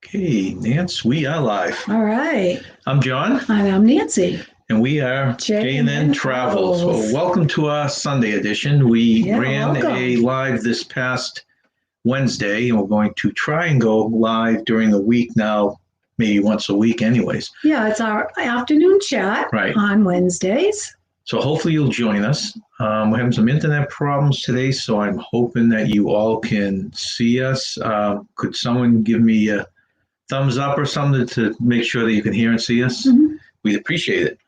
Okay, Nance, we are live. All right. I'm John. And I'm Nancy. And we are J&N Travels. Well, welcome to our Sunday edition. We ran a live this past Wednesday, and we're going to try and go live during the week now, maybe once a week anyways. Yeah, it's our afternoon chat on Wednesdays. So hopefully you'll join us. We're having some internet problems today, so I'm hoping that you all can see us. Could someone give me a thumbs up or something to make sure that you can hear and see us? Mm-hmm. We'd appreciate it.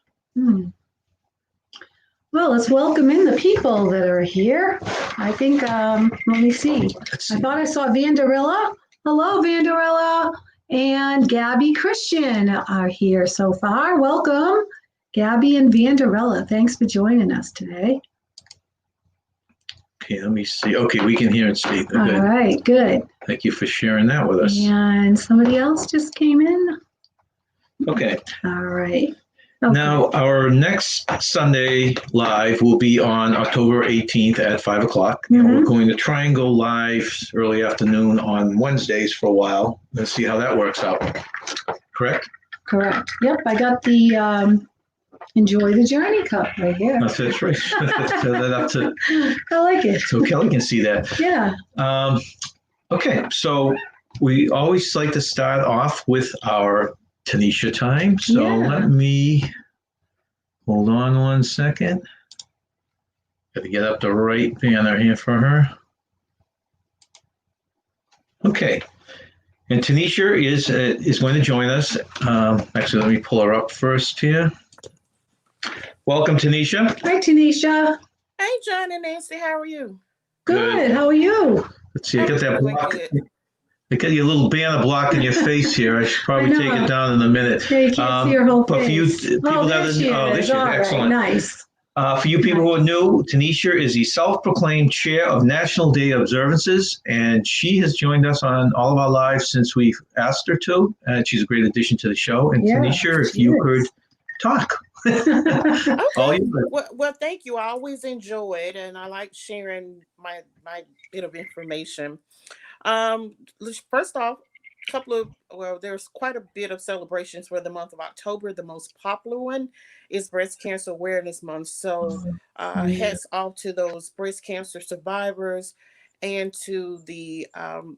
Well, let's welcome in the people that are here. I think, let me see. I thought I saw Vanderilla. Hello, Vanderilla. And Gabby Christian are here so far. Welcome, Gabby and Vanderilla. Thanks for joining us today. Okay, let me see. Okay, we can hear and see. All right, good. Thank you for sharing that with us. And somebody else just came in. Okay. All right. Okay. Now, our next Sunday live will be on October 18th at 5 o'clock. Mm-hmm. And we're going to try and go live early afternoon on Wednesdays for a while. Let's see how that works out. Correct? Correct. Yep, I got the Enjoy the Journey cup right here. That's right. Fill that up to, I like it. So Kelly can see that. Yeah. Okay, so we always like to start off with our Tanisha time. So let me hold on one second. Got to get up the right banner here for her. Okay, and Tanisha is going to join us. Actually, let me pull her up first here. Welcome, Tanisha. Hi, Tanisha. Hey, John and Nancy. How are you? Good. How are you? Let's see. I got that block. I got your little banner blocking your face here. I should probably take it down in a minute. Yeah, you can't see your whole face. But for you people this year. Excellent. Right. Nice. For you people who are new, Tanisha is the self-proclaimed chair of National Day observances, and she has joined us on all of our lives since we've asked her to. And she's a great addition to the show. And Tanisha, if you could talk. Okay. Well, thank you. I always enjoy it, and I like sharing my bit of information. First off, there's quite a bit of celebrations for the month of October. The most popular one is Breast Cancer Awareness Month. So hats off to those breast cancer survivors and to the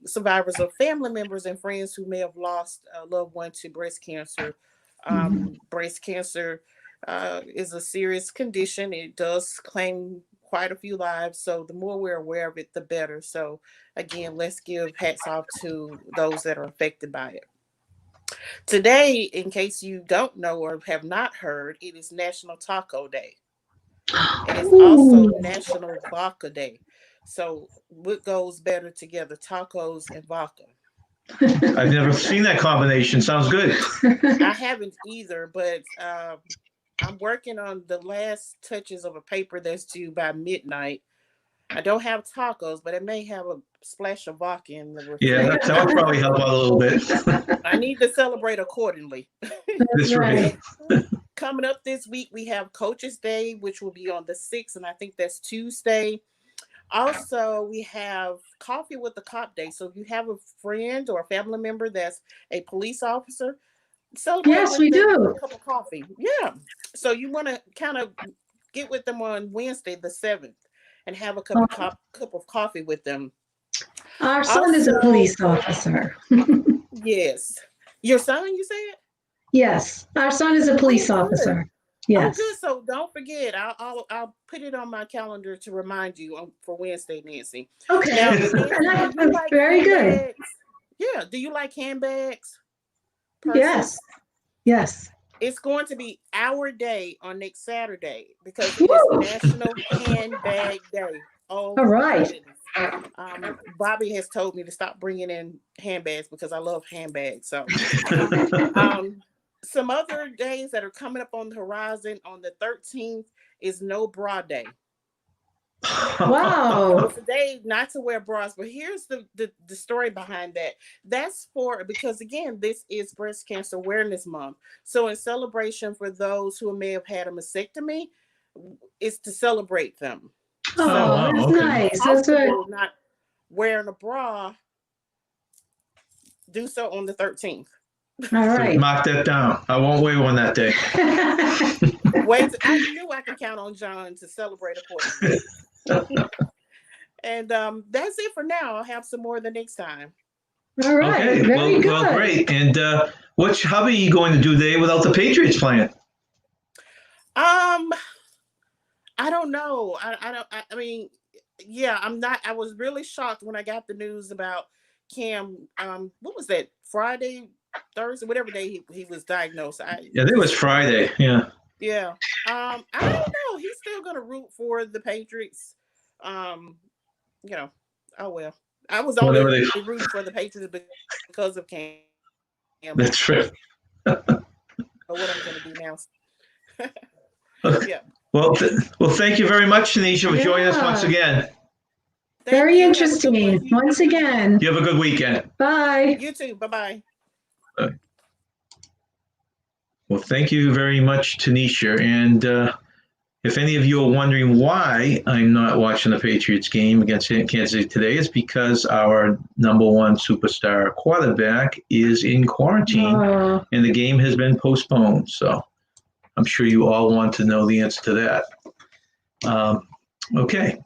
survivors of family members and friends who may have lost a loved one to breast cancer. Breast cancer is a serious condition. It does claim quite a few lives. So the more we're aware of it, the better. So again, let's give hats off to those that are affected by it. Today, in case you don't know or have not heard, it is National Taco Day. It is also National Vodka Day. So what goes better together, tacos and vodka? I've never seen that combination. Sounds good. I haven't either, but I'm working on the last touches of a paper that's due by midnight. I don't have tacos, but it may have a splash of vodka in the refrigerator. Yeah, that would probably help out a little bit. I need to celebrate accordingly. That's right. Coming up this week, we have Coaches Day, which will be on the 6th, and I think that's Tuesday. Also, we have Coffee with the Cop Day. So if you have a friend or a family member that's a police officer, celebrate. Yes, we do. A cup of coffee. Yeah. So you want to kind of get with them on Wednesday, the 7th, and have a cup of coffee with them. Our son is a police officer. Yes. Your son, you said? Yes. Our son is a police officer. Yes. Oh, good. So don't forget. I'll put it on my calendar to remind you for Wednesday, Nancy. Okay. Now, Nancy, like very good. Yeah. Do you like handbags? Yes. Yes. It's going to be our day on next Saturday because it is National Handbag Day. Oh, all right. Bobby has told me to stop bringing in handbags because I love handbags. So, some other days that are coming up on the horizon on the 13th is No Bra Day. Wow. It's a day not to wear bras, but here's the story behind that. That's because again, this is Breast Cancer Awareness Month. So in celebration for those who may have had a mastectomy, it's to celebrate them. Oh, that's nice. That's good. Not wearing a bra do so on the 13th. All right. Mark that down. I won't weigh one that day. Wait, I knew I could count on John to celebrate accordingly. And that's it for now. I'll have some more the next time. All right. Okay. Very good. Well, great. And what hobby are you going to do today without the Patriots playing? I don't know. I mean, yeah, I'm not. I was really shocked when I got the news about Cam. What was that? Friday, Thursday, whatever day he was diagnosed. Yeah, it was Friday. Yeah. Yeah. I don't know. He's still gonna root for the Patriots. You know. Oh well. I was only rooting for the Patriots because of Cam. That's true. But what I'm gonna do now. Yeah. Well, thank you very much, Tanisha, for joining us once again. Very interesting. Once again. You have a good weekend. Bye. You too. Bye-bye. Well, thank you very much, Tanisha. And if any of you are wondering why I'm not watching the Patriots game against Kansas City today, it's because our number one superstar quarterback is in quarantine and the game has been postponed. So I'm sure you all want to know the answer to that. Okay.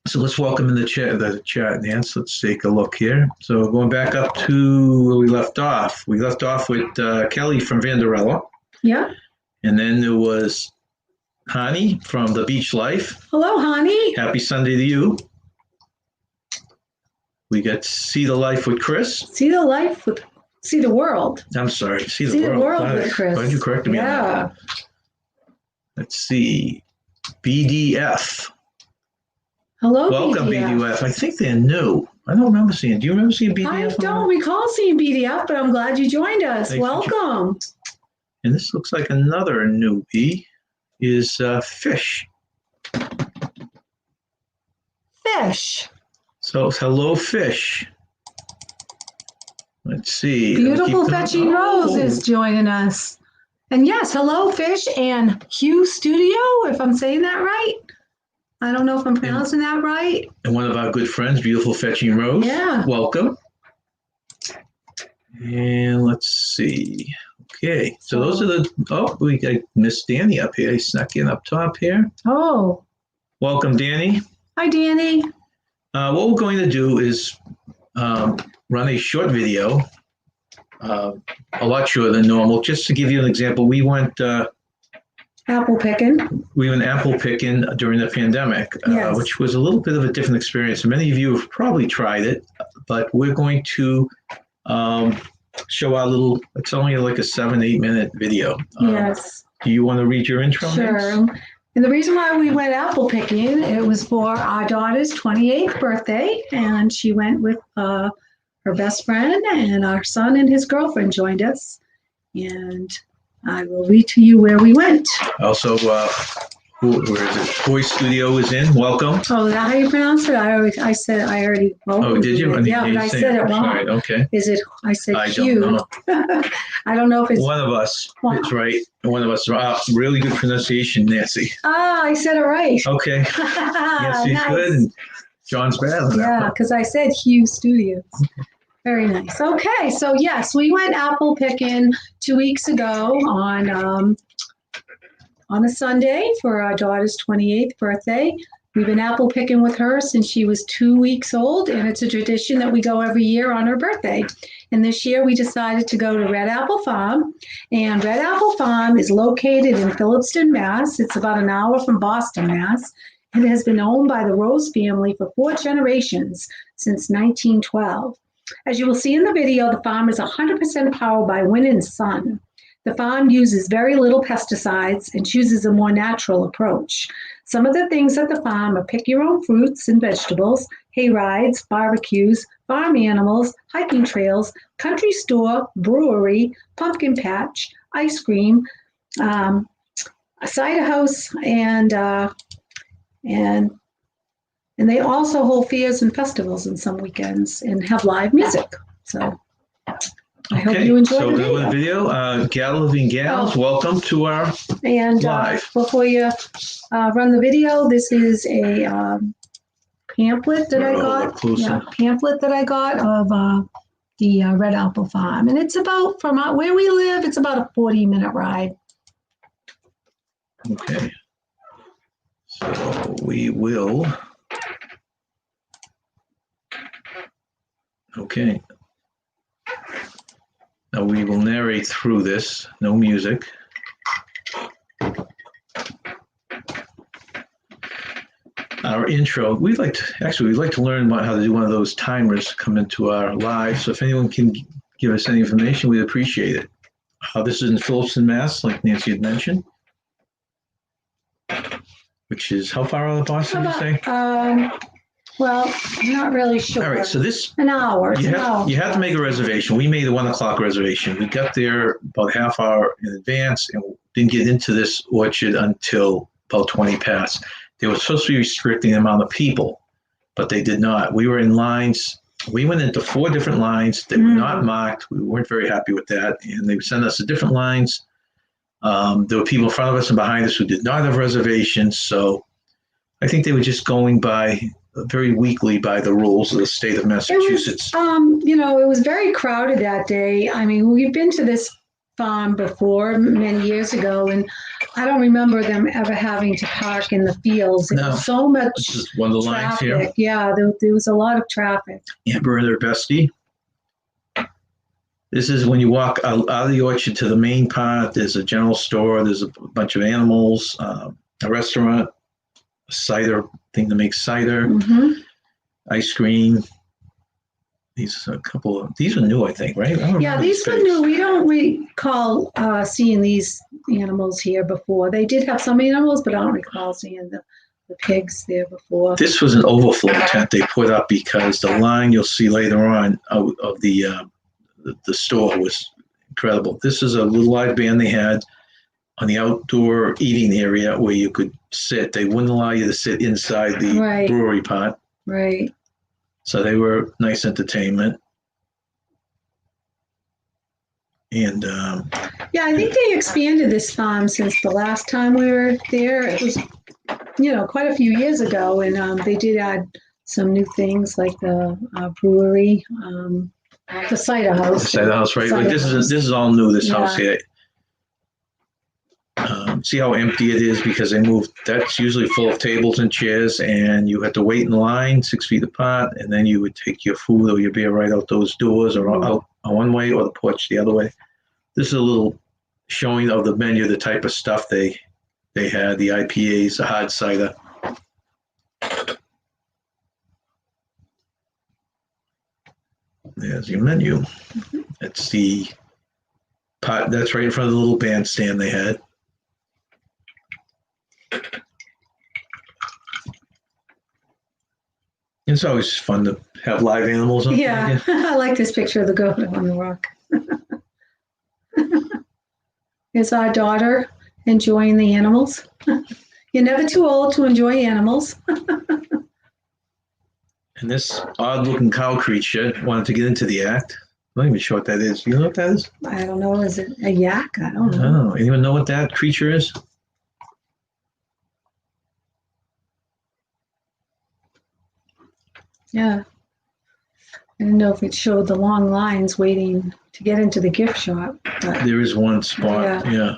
So let's welcome in the chat, Nance. Let's take a look here. So going back up to where we left off. We left off with Kelly from Vanderella. Yeah. And then there was Hani from The Beach Life. Hello, Hani. Happy Sunday to you. We got See the Life with Chris. See the world. I'm sorry. See the world. world with Chris. Why did you correct me on that? Let's see. BDF. Hello, Welcome, BDF. I think they're new. I don't remember seeing. Do you remember seeing BDF? I don't recall seeing BDF, but I'm glad you joined us. Welcome. And this looks like another newbie is Fish. Fish. So hello, Fish. Let's see. Beautiful Fetching Rose is joining us. And yes, hello, Fish and Hugh Studio, if I'm saying that right. I don't know if I'm pronouncing that right. And one of our good friends, Beautiful Fetching Rose. Yeah. Welcome. And let's see. Okay. So those are we got Miss Danny up here. He snuck in up top here. Oh. Welcome, Danny. Hi, Danny. What we're going to do is run a short video, a lot shorter than normal. Just to give you an example, we went apple picking. We went apple picking during the pandemic, yes. Which was a little bit of a different experience. Many of you have probably tried it, but we're going to show our little, it's only like a 7-8 minute video. Yes. Do you want to read your intro? Sure. Next? And the reason why we went apple picking, it was for our daughter's 28th birthday, and she went with her best friend, and our son and his girlfriend joined us. And I will read to you where we went. Also, where is it? Boy Studio is in. Welcome. Oh, is that how you pronounce it? I already. Oh, did you? Yeah, but I said it wrong. Right, okay. Is it? I said Hugh. Don't know. I don't know if it's one of us. It's right. One of us. Really good pronunciation, Nancy. Ah, I said it right. Okay. Nancy's nice. good. And John's bad. Yeah, because I said Hugh Studios. Very nice. Okay, so yes, we went apple picking 2 weeks ago on a Sunday for our daughter's 28th birthday. We've been apple picking with her since she was 2 weeks old, and it's a tradition that we go every year on her birthday. And this year we decided to go to Red Apple Farm, and Red Apple Farm is located in Phillipston, Mass. It's about an hour from Boston, Mass. It has been owned by the Rose family for 4 generations since 1912. As you will see in the video, the farm is 100% powered by wind and sun. The farm uses very little pesticides and chooses a more natural approach. Some of the things at the farm are pick your own fruits and vegetables, hay rides, barbecues, farm animals, hiking trails, country store, brewery, pumpkin patch, ice cream, a cider house, and they also hold fairs and festivals on some weekends and have live music. So I hope you enjoy the video. Gal Gals, welcome to our live. Before you run the video, this is a pamphlet that I got. Yeah, pamphlet that I got of the Red Apple Farm. And it's about, from where we live, it's about a 40-minute ride. Okay. So we will. Okay. Now we will narrate through this, no music. Our intro, we'd like to learn about how to do one of those timers come into our lives. So if anyone can give us any information, we'd appreciate it. This is in Phillipston, Mass, like Nancy had mentioned, which is how far out of Boston, you say? Well, I'm not really sure. All right, so this, an hour. you have to make a reservation. We made a 1 o'clock reservation. We got there about a half hour in advance and didn't get into this orchard until about 20 past. They were supposed to be restricting the amount of people, but they did not. We were in lines. We went into 4 different lines. They were not marked. We weren't very happy with that. And they sent us to different lines. There were people in front of us and behind us who did not have reservations. So I think they were just going by very weakly by the rules of the state of Massachusetts. It was very crowded that day. I mean, we've been to this farm before many years ago, and I don't remember them ever having to park in the fields. It was so much This is one of the lines traffic. here. Yeah, there was a lot of traffic. Amber and her bestie. This is when you walk out of the orchard to the main part. There's a general store. There's a bunch of animals, a restaurant, a cider thing to make cider, ice cream. These are new, I think, right? Yeah, these were new. We don't recall seeing these animals here before. They did have some animals, but I don't recall seeing the pigs there before. This was an overflow tent they put up because the line you'll see later on of the store was incredible. This is a little live band they had on the outdoor eating area where you could sit. They wouldn't allow you to sit inside the brewery pot. Right. So they were nice entertainment. And I think they expanded this farm since the last time we were there. It was, quite a few years ago, and they did add some new things like the brewery, the Cider House. The Cider House, right? Cider This House. is all new. This house here. See how empty it is because they moved. That's usually full of tables and chairs, and you had to wait in line 6 feet apart, and then you would take your food or your beer right out those doors, or out one way, or the porch the other way. This is a little showing of the menu, the type of stuff they had: the IPAs, the hard cider. There's your menu. That's the pot. That's right in front of the little bandstand they had. It's always fun to have live animals up there. Yeah, I like this picture of the goat on the rock. Here's our daughter enjoying the animals. You're never too old to enjoy animals. And this odd-looking cow creature wanted to get into the act. I'm not even sure what that is. You know what that is? I don't know. Is it a yak? I don't know. Oh, anyone know what that creature is? Yeah. I didn't know if it showed the long lines waiting to get into the gift shop. But There is one spot, yeah.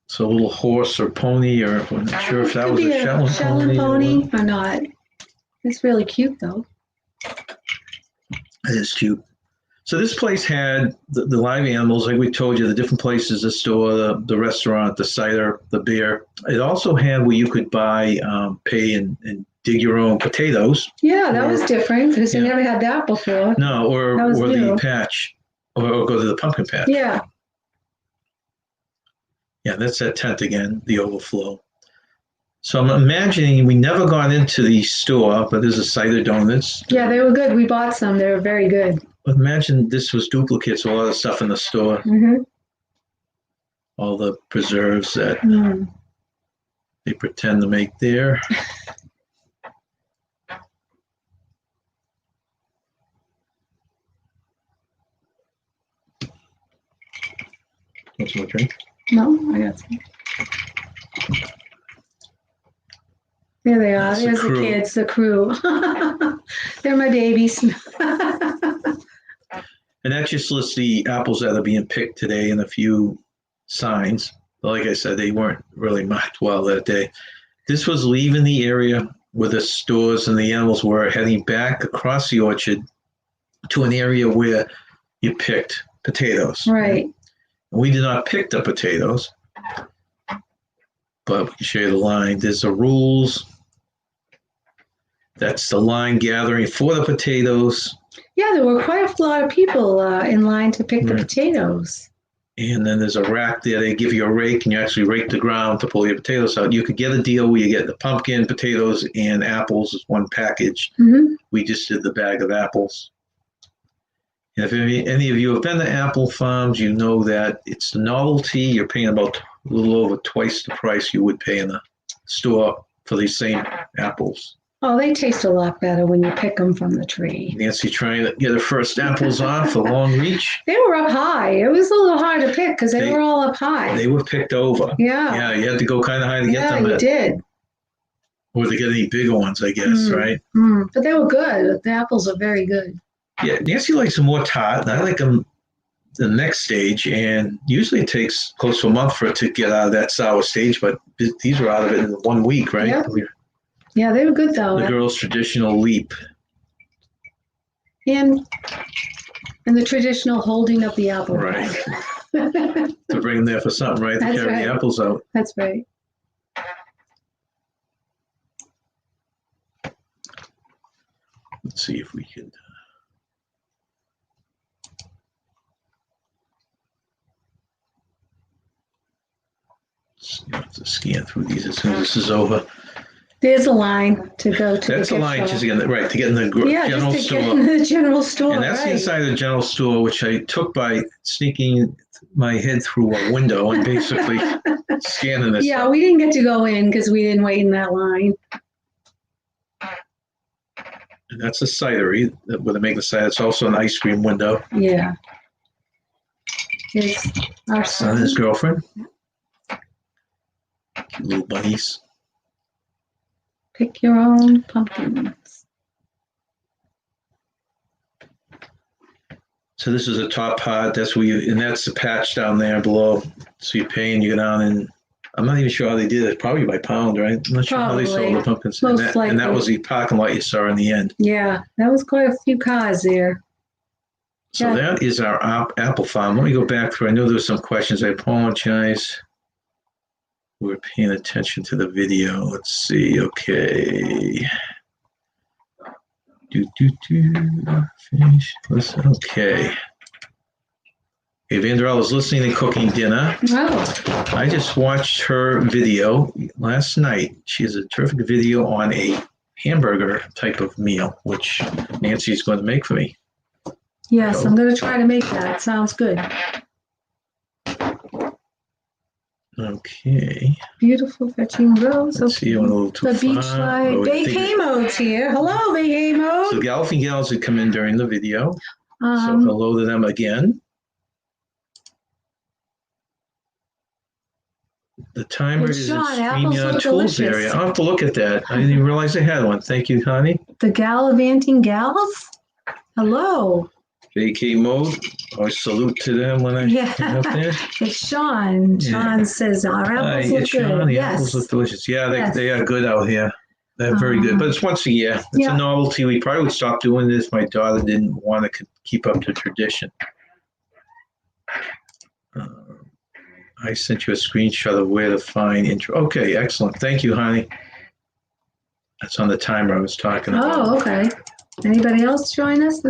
So a little horse or pony, or I'm not sure if that could was be a Shetland Shetland pony. pony or not. It's really cute, though. It is cute. So this place had the live animals, like we told you, the different places, the store, the restaurant, the cider, the beer. It also had where you could buy, pay and dig your own potatoes. Yeah, that was different because I never had that before. No, or the patch, or go to the pumpkin patch. Yeah. Yeah, that's that tent again, the overflow. So I'm imagining we never got into the store, but there's a cider donuts. Yeah, they were good. We bought some. They were very good. But imagine this was duplicates of a lot of stuff in the store. Mm-hmm. All the preserves that they pretend to make there. Want some more drink? No, I got some. There they are. That's the There's the crew. kids, the crew. They're my babies. And that just lists the apples that are being picked today and a few signs. Like I said, they weren't really marked well that day. This was leaving the area where the stores and the animals were, heading back across the orchard to an area where you picked potatoes. Right. We did not pick the potatoes, but we can show you the line. There's the rules. That's the line gathering for the potatoes. Yeah, there were quite a lot of people in line to pick the potatoes. And then there's a rack there. They give you a rake, and you actually rake the ground to pull your potatoes out. You could get a deal where you get the pumpkin, potatoes, and apples as one package. Mm-hmm. We just did the bag of apples. And if any of you have been to apple farms, you know that it's the novelty. You're paying about a little over twice the price you would pay in the store for these same apples. Oh, they taste a lot better when you pick them from the tree. Nancy trying to get her first apples off for long reach. They were up high. It was a little hard to pick because they were all up high. They were picked over. Yeah. Yeah, you had to go kind of high to get them. Yeah, you did. Or to get any bigger ones, I guess, right? But they were good. The apples are very good. Yeah, Nancy likes them more tart, and I like them the next stage. And usually it takes close to a month for it to get out of that sour stage, but these were out of it in 1 week, right? Yep. Yeah, they were good though. The girl's traditional leap. And the traditional holding of the apple. Right. To bring them there for something, right? To That's carry right. the apples out. That's right. Let's see if we can. Have to scan through these as soon as this is over. There's a line to go to. That's the a gift line shop. just again, right, to get in the general just to store. get in the general store. And that's right. the inside of the general store, which I took by sneaking my head through a window and basically scanning this. Yeah, we didn't get to go in because we didn't wait in that line. And that's a cidery where they make the cider. It's also an ice cream window. Yeah. Here's our Son and his girlfriend. Cute little bunnies. Pick your own pumpkins. So this is a top part. That's where you, and that's the patch down there below. So you pay and you go down, and I'm not even sure how they did it. Probably by pound, right? I'm not sure how they sold the pumpkins. Most and that likely. was the parking lot you saw in the end. Yeah, that was quite a few cars there. So Yeah. that is our apple farm. Let me go back through. I know there were some questions. I apologize. We're paying attention to the video. Let's see. Okay. Finish. Listen. Okay. Okay, Vanderella's listening and cooking dinner. Oh, I just watched her video last night. She has a terrific video on a hamburger type of meal, which Nancy's going to make for me. yes, I'm going to try to make that. Sounds good. Okay. Beautiful fetching rose. Let's see, I went a little too The beach far. light. Oh, I think- Vacay mode's here. Hello, Vacay So mode. Galloping Gals had come in during the video. So hello to them again. The timer It's is in Sean, apples StreamYard look Tools delicious. area. I'll have to look at that. I didn't even realize I had one. Thank you, honey. The gallivanting gals. Hello. VK mode. I salute to them when I Yeah. come up there. It's Sean. Yeah. Sean says our Hi, apples look it's Sean. good. The Yes. apples look delicious. Yeah, Yes. they are good out here. They're very good. But it's once a year. It's Yeah. a novelty. We probably would stop doing this. My daughter didn't want to keep up the tradition. I sent you a screenshot of where to find intro. Okay, excellent. Thank you, honey. That's on the timer I was talking about. Oh, okay. Anybody else join us?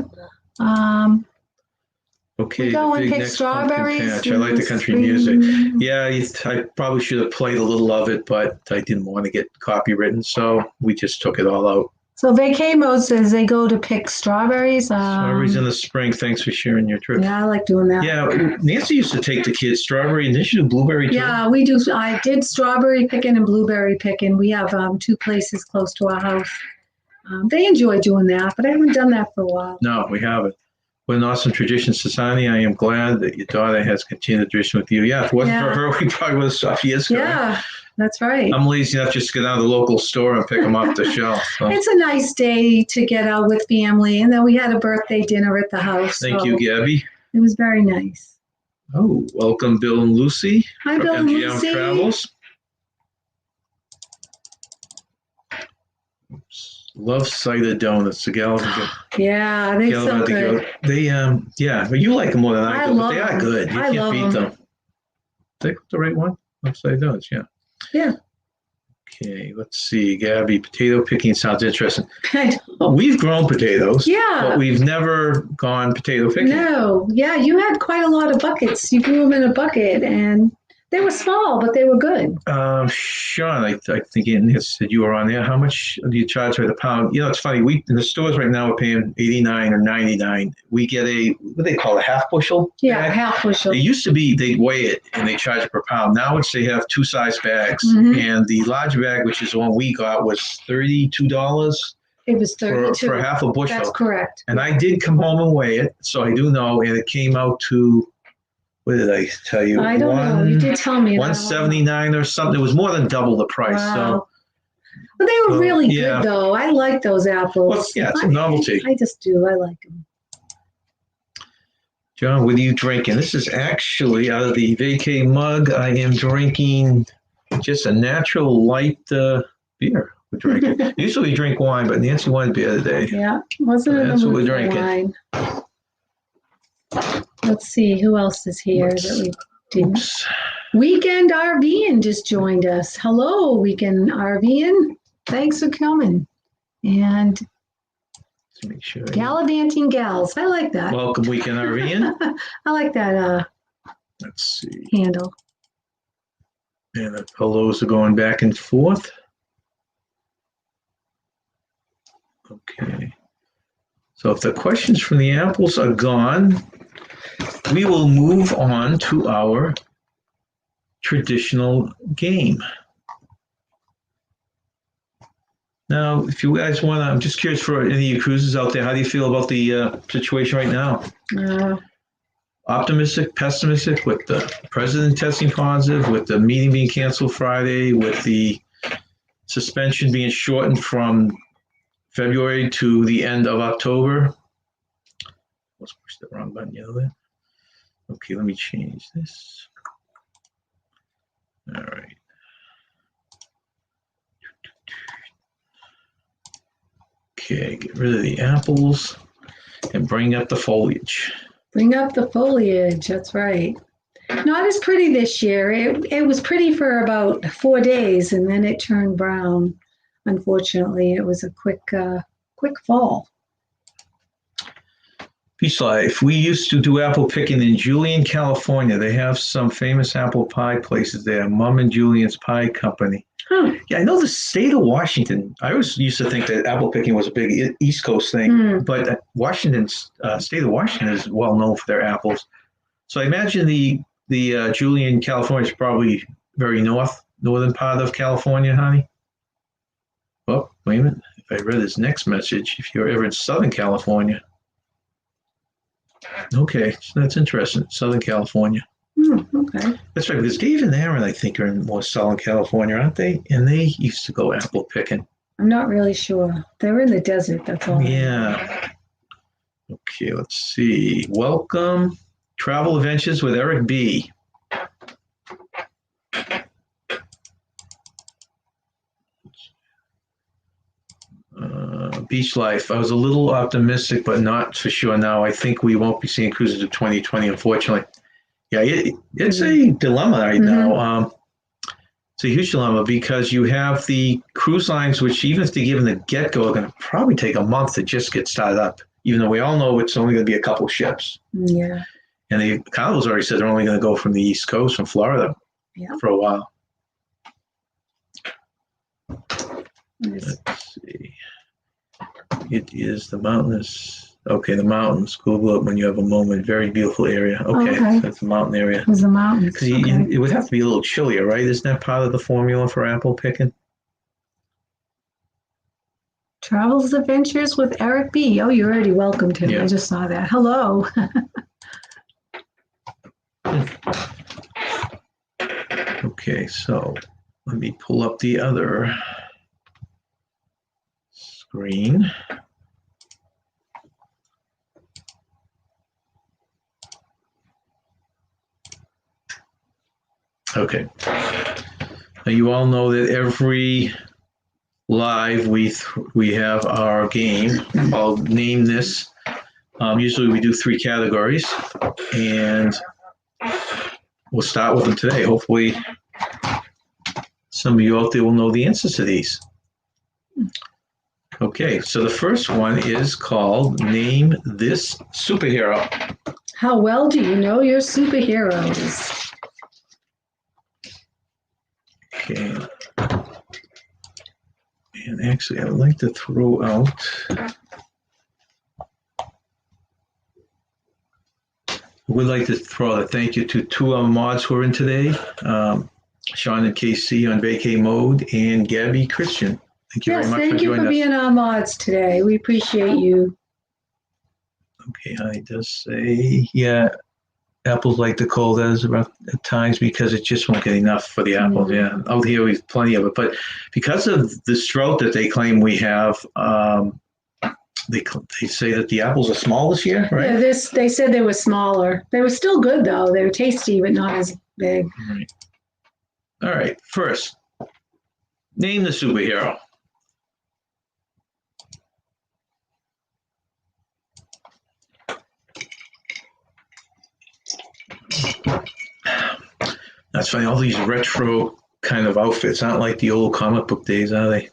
Okay, We go the and big pick next pumpkin strawberries. patch. I like the country and music. spring- Yeah, I probably should have played a little of it, but I didn't want to get copywritten, so we just took it all out. So Vacay mode says they go to pick strawberries. Strawberries in the spring. Thanks for sharing your trip. Yeah, I like doing that. Yeah, Nancy used to take the kids strawberry, and did she do blueberry too? Yeah, we do. I did strawberry picking and blueberry picking. We have two places close to our house. They enjoy doing that, but I haven't done that for a while. No, we haven't. What an awesome tradition, Sasani. I am glad that your daughter has continued the tradition with you. Yeah, if it wasn't for her, we probably would have stopped years ago. Yeah, that's right. I'm lazy enough just to go down to the local store and pick them off the shelf. So. It's a nice day to get out with family. And then we had a birthday dinner at the house. Thank you, Gabby. It was very nice. Oh, welcome, Bill and Lucy. Hi, Bill and MGM Lucy. Travels. Oops. Love cider donuts. The gals. Yeah, they're so good. They, yeah, but you like them more than I do, but they are good. You I can't beat them. They the right one? Love cider donuts, yeah. Yeah. Okay, let's see. Gabby, potato picking sounds interesting. We've grown potatoes. Yeah. But we've never gone potato picking. No. Yeah, you had quite a lot of buckets. You grew them in a bucket, and they were small, but they were good. Sean, I think it said you were on there. How much do you charge for the pound? You know, it's funny. We in the stores right now we're paying $89 or $99. We get what do they call a half bushel? Yeah, bag? half bushel. It used to be they'd weigh it and they charge it per pound. Now they have two size bags, and the large bag, which is the one we got, was $32. It was 32 for half a bushel. That's correct. And I did come home and weigh it, so I do know, and it came out to. What did I tell you? I don't know. You did tell me. 179 or something. It was more than double the price. Wow. So, but they were really good, though. I like those apples. Well, yeah, it's a novelty. I just do. I like them. John, what are you drinking? This is actually out of the vacay mug. I am drinking just a natural light beer. We're drinking. Usually we drink wine, but Nancy wanted beer today. Yeah, wasn't it? That's what we're drinking. Wine. Let's see who else is here that we didn't. Oops. Weekend RVing just joined us. Hello, Weekend RVing. Thanks for coming. And Let's make sure. Gallivanting Gals. I like that. Welcome, Weekend RVing. I like that Let's see. handle. And the pillows are going back and forth. Okay. So if the questions from the apples are gone, we will move on to our traditional game. Now, if you guys want to, I'm just curious for any of you cruisers out there, how do you feel about the situation right now? Optimistic, pessimistic, with the president testing positive, with the meeting being canceled Friday, with the suspension being shortened from February to the end of October. Let's push the wrong button, you know that? Okay, let me change this. All right. Okay, get rid of the apples and bring up the foliage. Bring up the foliage, that's right. Not as pretty this year. It was pretty for about 4 days, and then it turned brown. Unfortunately, it was a quick fall. Beach Life. We used to do apple picking in Julian, California. They have some famous apple pie places there. Mom and Julian's Pie Company. Huh. Yeah, I know the state of Washington. I always used to think that apple picking was a big East Coast thing, but Washington's state of Washington is well known for their apples. So I imagine the Julian, California is probably very northern part of California, honey. Oh, wait a minute. If I read his next message, if you're ever in Southern California. Okay, so that's interesting. Southern California. Okay. That's right, because Dave and Aaron, I think, are in more Southern California, aren't they? And they used to go apple picking. I'm not really sure. They're in the desert, that's all. Yeah. Okay, let's see. Welcome. Travel Adventures with Eric B. Beach Life. I was a little optimistic, but not for sure now. I think we won't be seeing cruises of 2020, unfortunately. Yeah, it's a dilemma right now. It's a huge dilemma because you have the cruise lines, which even if they give them the get-go, are going to probably take a month to just get started up, even though we all know it's only going to be a couple ships. Yeah. And the Carnival's already said they're only going to go from the East Coast, from Florida, for a while. Let's see. It is the mountainous. Okay, the mountains. Google it when you have a moment. Very beautiful area. Okay, so it's the mountain area. It's the mountains. Because it would have to be a little chillier, right? Isn't that part of the formula for apple picking? Travels Adventures with Eric B. Oh, you already welcomed him. Yeah. I just saw that. Hello. Okay, so let me pull up the other screen. Okay. Now you all know that every live we have our game. I'll name this. Usually we do 3 categories, and we'll start with them today. Hopefully some of you out there will know the answers to these. Okay, so the first one is called Name This Superhero. How well do you know your superheroes? Okay. And actually, I would like to throw out. We'd like to throw out a thank you to 2 of our mods who are in today, Sean and KC on vacay mode, and Gabby Christian. Thank you very much for Thank you joining for us. being our mods today. We appreciate you. Okay, I just say, yeah, apples like the cold as at times because it just won't get enough for the apples. Yeah, out here we've plenty of it, but because of this drought that they claim we have, they say that the apples are small this year, right? Yeah, they said they were smaller. They were still good though. They were tasty, but not as big. Right. All right. First, name the superhero. That's funny. All these retro kind of outfits aren't like the old comic book days, are they?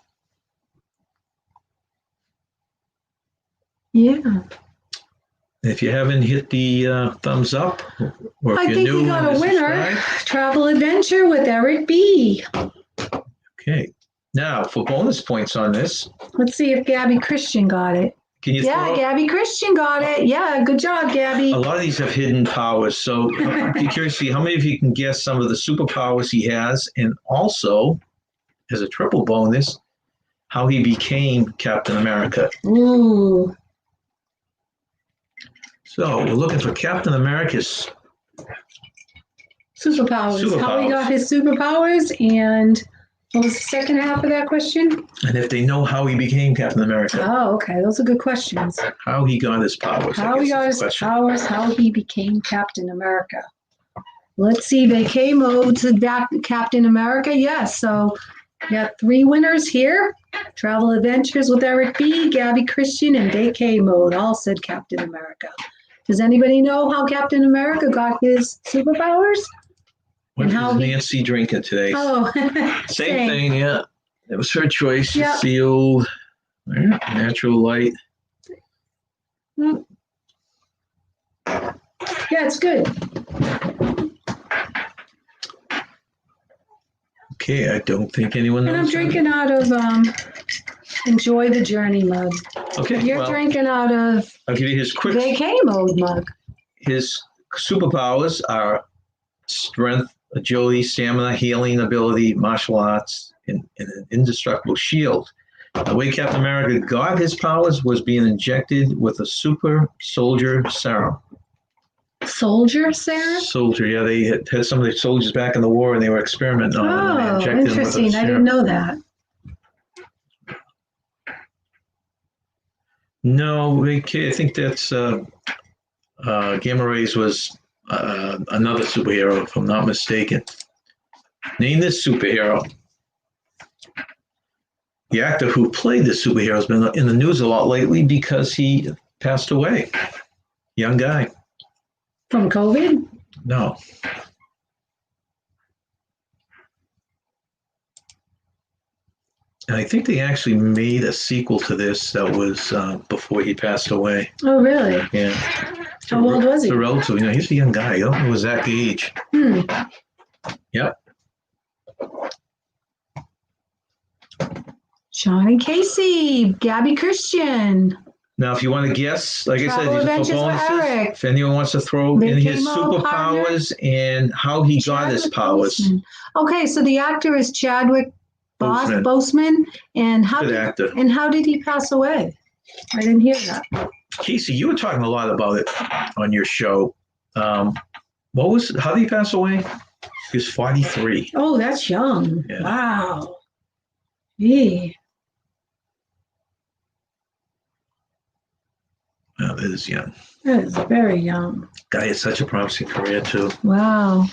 Yeah. If you haven't hit the thumbs up, or if I you're think new, we got a and winner. subscribe. Travel Adventure with Eric B. Okay. Now, for bonus points on this, Let's see if Gabby Christian got it. can you Yeah, throw? Gabby Christian got it. Yeah, good job, Gabby. A lot of these have hidden powers, so I'm curious to see how many of you can guess some of the superpowers he has, and also, as a triple bonus, how he became Captain America. Ooh. So we're looking for Captain America's Superpowers. How he got his superpowers, and what was the second half of that question? and if they know how he became Captain America, Oh, okay. Those are good questions. how he got his powers. How he got his powers, how he became Captain America. Let's see, vacay mode to that Captain America. Yes, so we got 3 winners here. Travel Adventures with Eric B, Gabby Christian, and vacay mode all said Captain America. Does anybody know how Captain America got his superpowers? What how is he- Nancy drinking today? Oh, Same thing, yeah. It was her choice. Yep. Sealed, natural light. Yeah, it's good. Okay, I don't think anyone knows. And I'm that. drinking out of Enjoy the Journey mug. Okay, You're well, drinking out of I'll give you his quick. vacay mode mug. His superpowers are strength, agility, stamina, healing ability, martial arts, and an indestructible shield. The way Captain America got his powers was being injected with a super soldier serum. Soldier, Sarah? Soldier, yeah, they had some of the soldiers back in the war, and they were experimenting on them. And they Oh, injected them with a interesting. I serum. didn't know that. No, I think that's Gamma Rays was another superhero, if I'm not mistaken. Name this superhero. The actor who played the superhero has been in the news a lot lately because he passed away. Young guy. From COVID? No. And I think they actually made a sequel to this that was before he passed away. Oh, really? Yeah. How old was he? It's a relative. He's a young guy. I don't know his exact age. Yep. Sean and Casey, Gabby Christian. Now, if you want to guess, like I Travel said, these are Adventures for with bonuses. Eric. If anyone wants to throw in his Vacay-Mo superpowers and how he got his Chadwick powers. Boseman. Okay, so the actor is Chadwick Boseman. And Good actor. how did he pass away? I didn't hear that. Casey, you were talking a lot about it on your show. How did he pass away? He was 43. Oh, that's young. Yeah. Wow. Yeah. Oh, that is young. That is very young. Guy had such a promising career, too. Wow.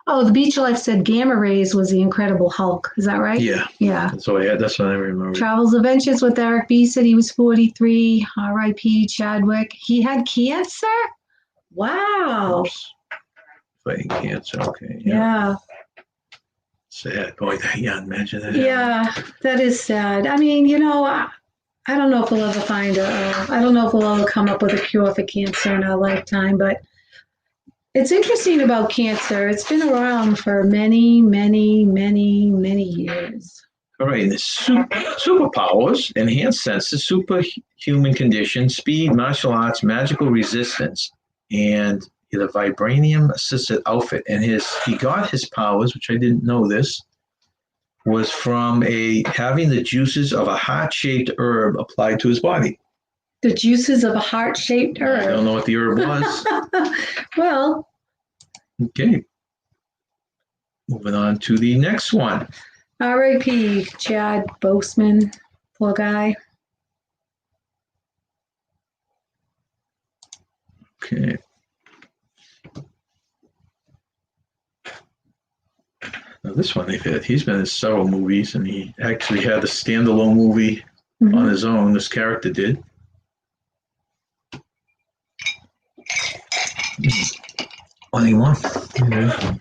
Oh, the Beach Life said Gamma Rays was the Incredible Hulk. Is that right? Yeah. Yeah. That's what I remember. Travels Adventures with Eric B. said he was 43. R.I.P. Chadwick. He had cancer? Wow. Oops. Fighting cancer. Okay. Yeah. Sad. Boy, that young. Imagine that. Yeah, that is sad. I mean, I don't know if we'll ever I don't know if we'll ever come up with a cure for cancer in our lifetime, but it's interesting about cancer. It's been around for many, many, many, many years. All right. The superpowers, enhanced senses, superhuman condition, speed, martial arts, magical resistance, and he had a vibranium-assisted outfit. And he got his powers, which I didn't know this, was from having the juices of a heart-shaped herb applied to his body. The juices of a heart-shaped herb. I don't know what the herb was. Well. Okay. Moving on to the next one. R.I.P. Chad Boseman. Poor guy. Okay. Now this one he's been in several movies, and he actually had a standalone movie on his own. This character did. Any more? Yeah.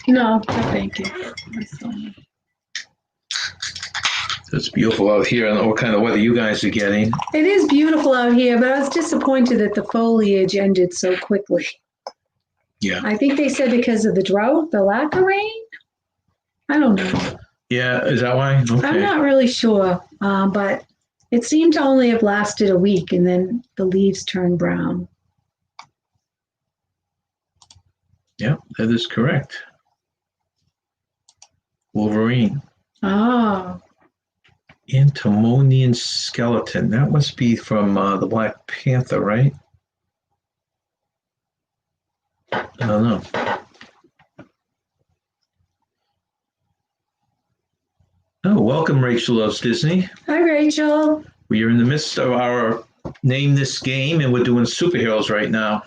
No, thank you. It's beautiful out here. I don't know what kind of weather you guys are getting. It is beautiful out here, but I was disappointed that the foliage ended so quickly. Yeah. I think they said because of the drought, the lack of rain. I don't know. Yeah, is that why? Okay. I'm not really sure, but it seemed to only have lasted a week, and then the leaves turned brown. Yeah, that is correct. Wolverine. Oh. Antimonian skeleton. That must be from the Black Panther, right? I don't know. Oh, welcome, Rachel Loves Disney. Hi, Rachel. We are in the midst of our Name This Game, and we're doing superheroes right now.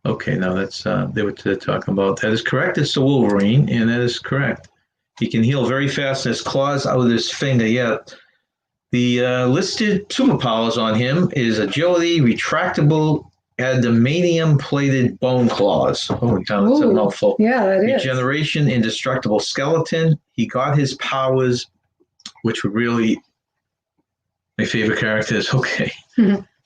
Okay, now that's they were talking about. That is correct. It's the Wolverine, and that is correct. He can heal very fast, and his claws out of his finger. Yeah. The listed superpowers on him is agility, retractable, adamantium-plated bone claws. Holy cow, that's a mouthful. Yeah, that is. Regeneration, indestructible skeleton. He got his powers, which were really my favorite characters. Okay,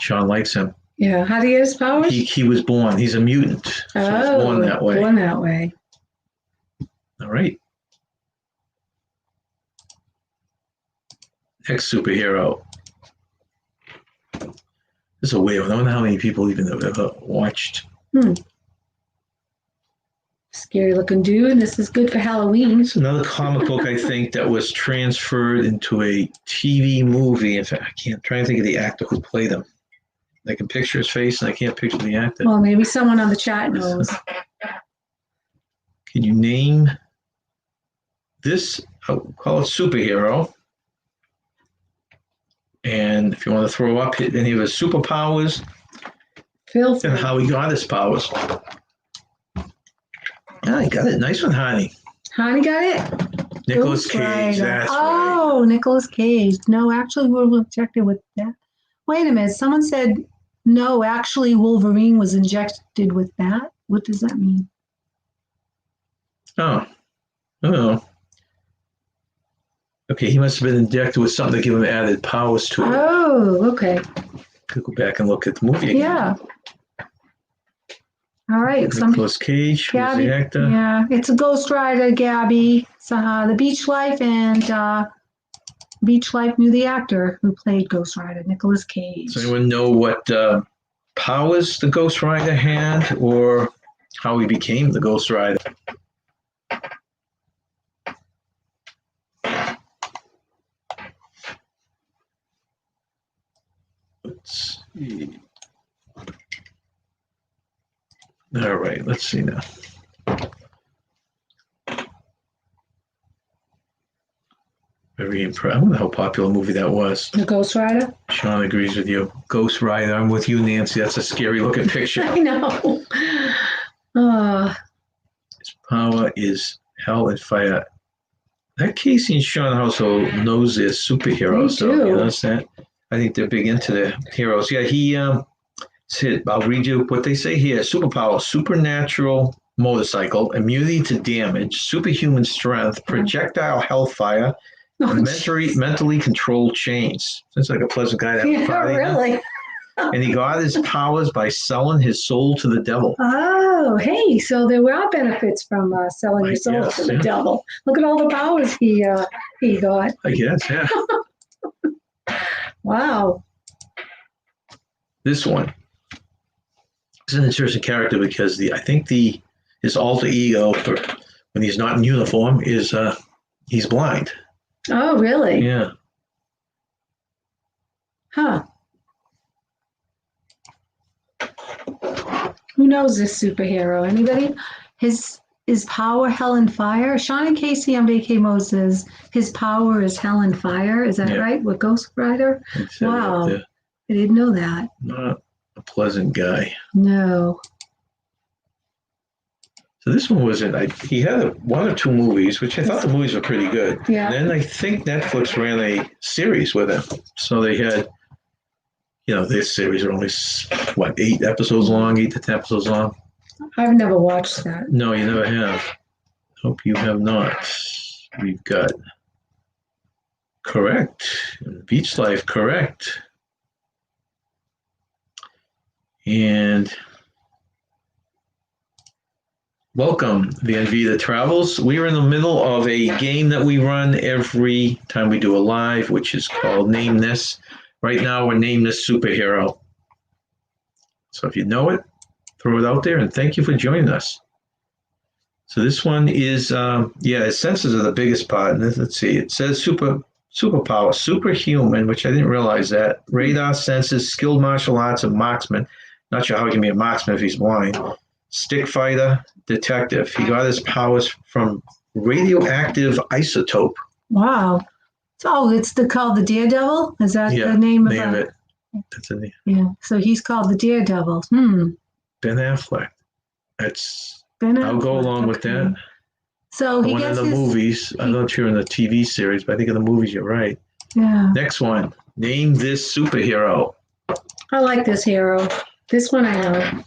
Sean likes him. Yeah, how do you get his powers? He was born. He's a mutant. So he's born that way. Born that way. All right. Next superhero. This is a weird one. I don't know how many people even have ever watched. Scary looking dude. This is good for Halloween. It's another comic book, I think, that was transferred into a TV movie. In fact, I can't try and think of the actor who played him. I can picture his face, and I can't picture the actor. Well, maybe someone on the chat knows. Can you name this? I'll call it superhero. And if you want to throw up any of his superpowers, and how he got his powers. Yeah, he got it. Nice one, Honey. Honey got it? Nicolas Cage. That's right. Nicolas Cage. No, actually, we were injected with that. Wait a minute. Someone said, no, actually, Wolverine was injected with that. What does that mean? Oh. Oh. Okay, he must have been injected with something to give him added powers to it. Oh, okay. Could go back and look at the movie again. Yeah. All right. Nicolas Cage, who's the actor. Yeah, it's a Ghost Rider, Gabby. The Beach Life, and Beach Life knew the actor who played Ghost Rider, Nicolas Cage. Does anyone know what powers the Ghost Rider had, or how he became the Ghost Rider? Let's see. All right, let's see now. Very impressed. I wonder how popular a movie that was. The Ghost Rider? Sean agrees with you. Ghost Rider, I'm with you, Nancy. That's a scary looking picture. I know. His power is hell and fire. That Casey and Sean household knows their superheroes. They do. You notice that? I think they're big into their heroes. Yeah, I'll read you what they say here. Superpower, supernatural motorcycle, immunity to damage, superhuman strength, projectile hellfire, and mentally controlled chains. Sounds like a pleasant guy to have a party. Really? And he got his powers by selling his soul to the devil. Oh, hey, so there were benefits from selling your soul to the devil. Look at all the powers he got. I guess, yeah. Wow. This one is an interesting character because his alter ego for when he's not in uniform is he's blind. Oh, really? Yeah. Huh. Who knows this superhero? Anybody? His power, hell and fire. Sean and Casey on Vacay Moses. His power is hell and fire. Is that right? With Ghost Rider? Wow. I didn't know that. Not a pleasant guy. No. So this one wasn't. He had one or two movies, which I thought the movies were pretty good. Yeah. And then I think Netflix ran a series with him. So they had, this series are only 8 episodes long, 8 to 10 episodes long. I've never watched that. No, you never have. Hope you have not. We've got correct. Beach Life, correct. And welcome, Van Vita Travels. We are in the middle of a game that we run every time we do a live, which is called Name This. Right now, we're Name This Superhero. So if you know it, throw it out there, and thank you for joining us. So this one is, its senses are the biggest part. And let's see, it says superpower, superhuman, which I didn't realize that. Radar senses, skilled martial arts, and marksman. Not sure how he can be a marksman if he's blind. Stick fighter, detective. He got his powers from radioactive isotope. Wow. So it's called the Daredevil? Is that the name of it? That's the name. Yeah. So he's called the Daredevil. Ben Affleck. I'll go along with that. So he one gets of the movies. I'm not sure in the TV series, but I think in the movies you're right. Yeah. Next one. Name this superhero. I like this hero. This one I know.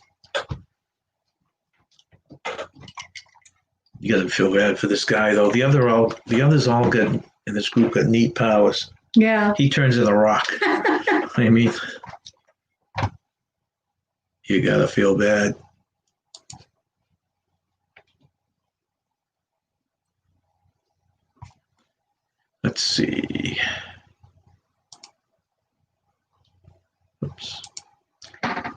You gotta feel bad for this guy though. The others all got in this group got neat powers. Yeah. He turns into a rock. I mean, you gotta feel bad. Let's see. Oops.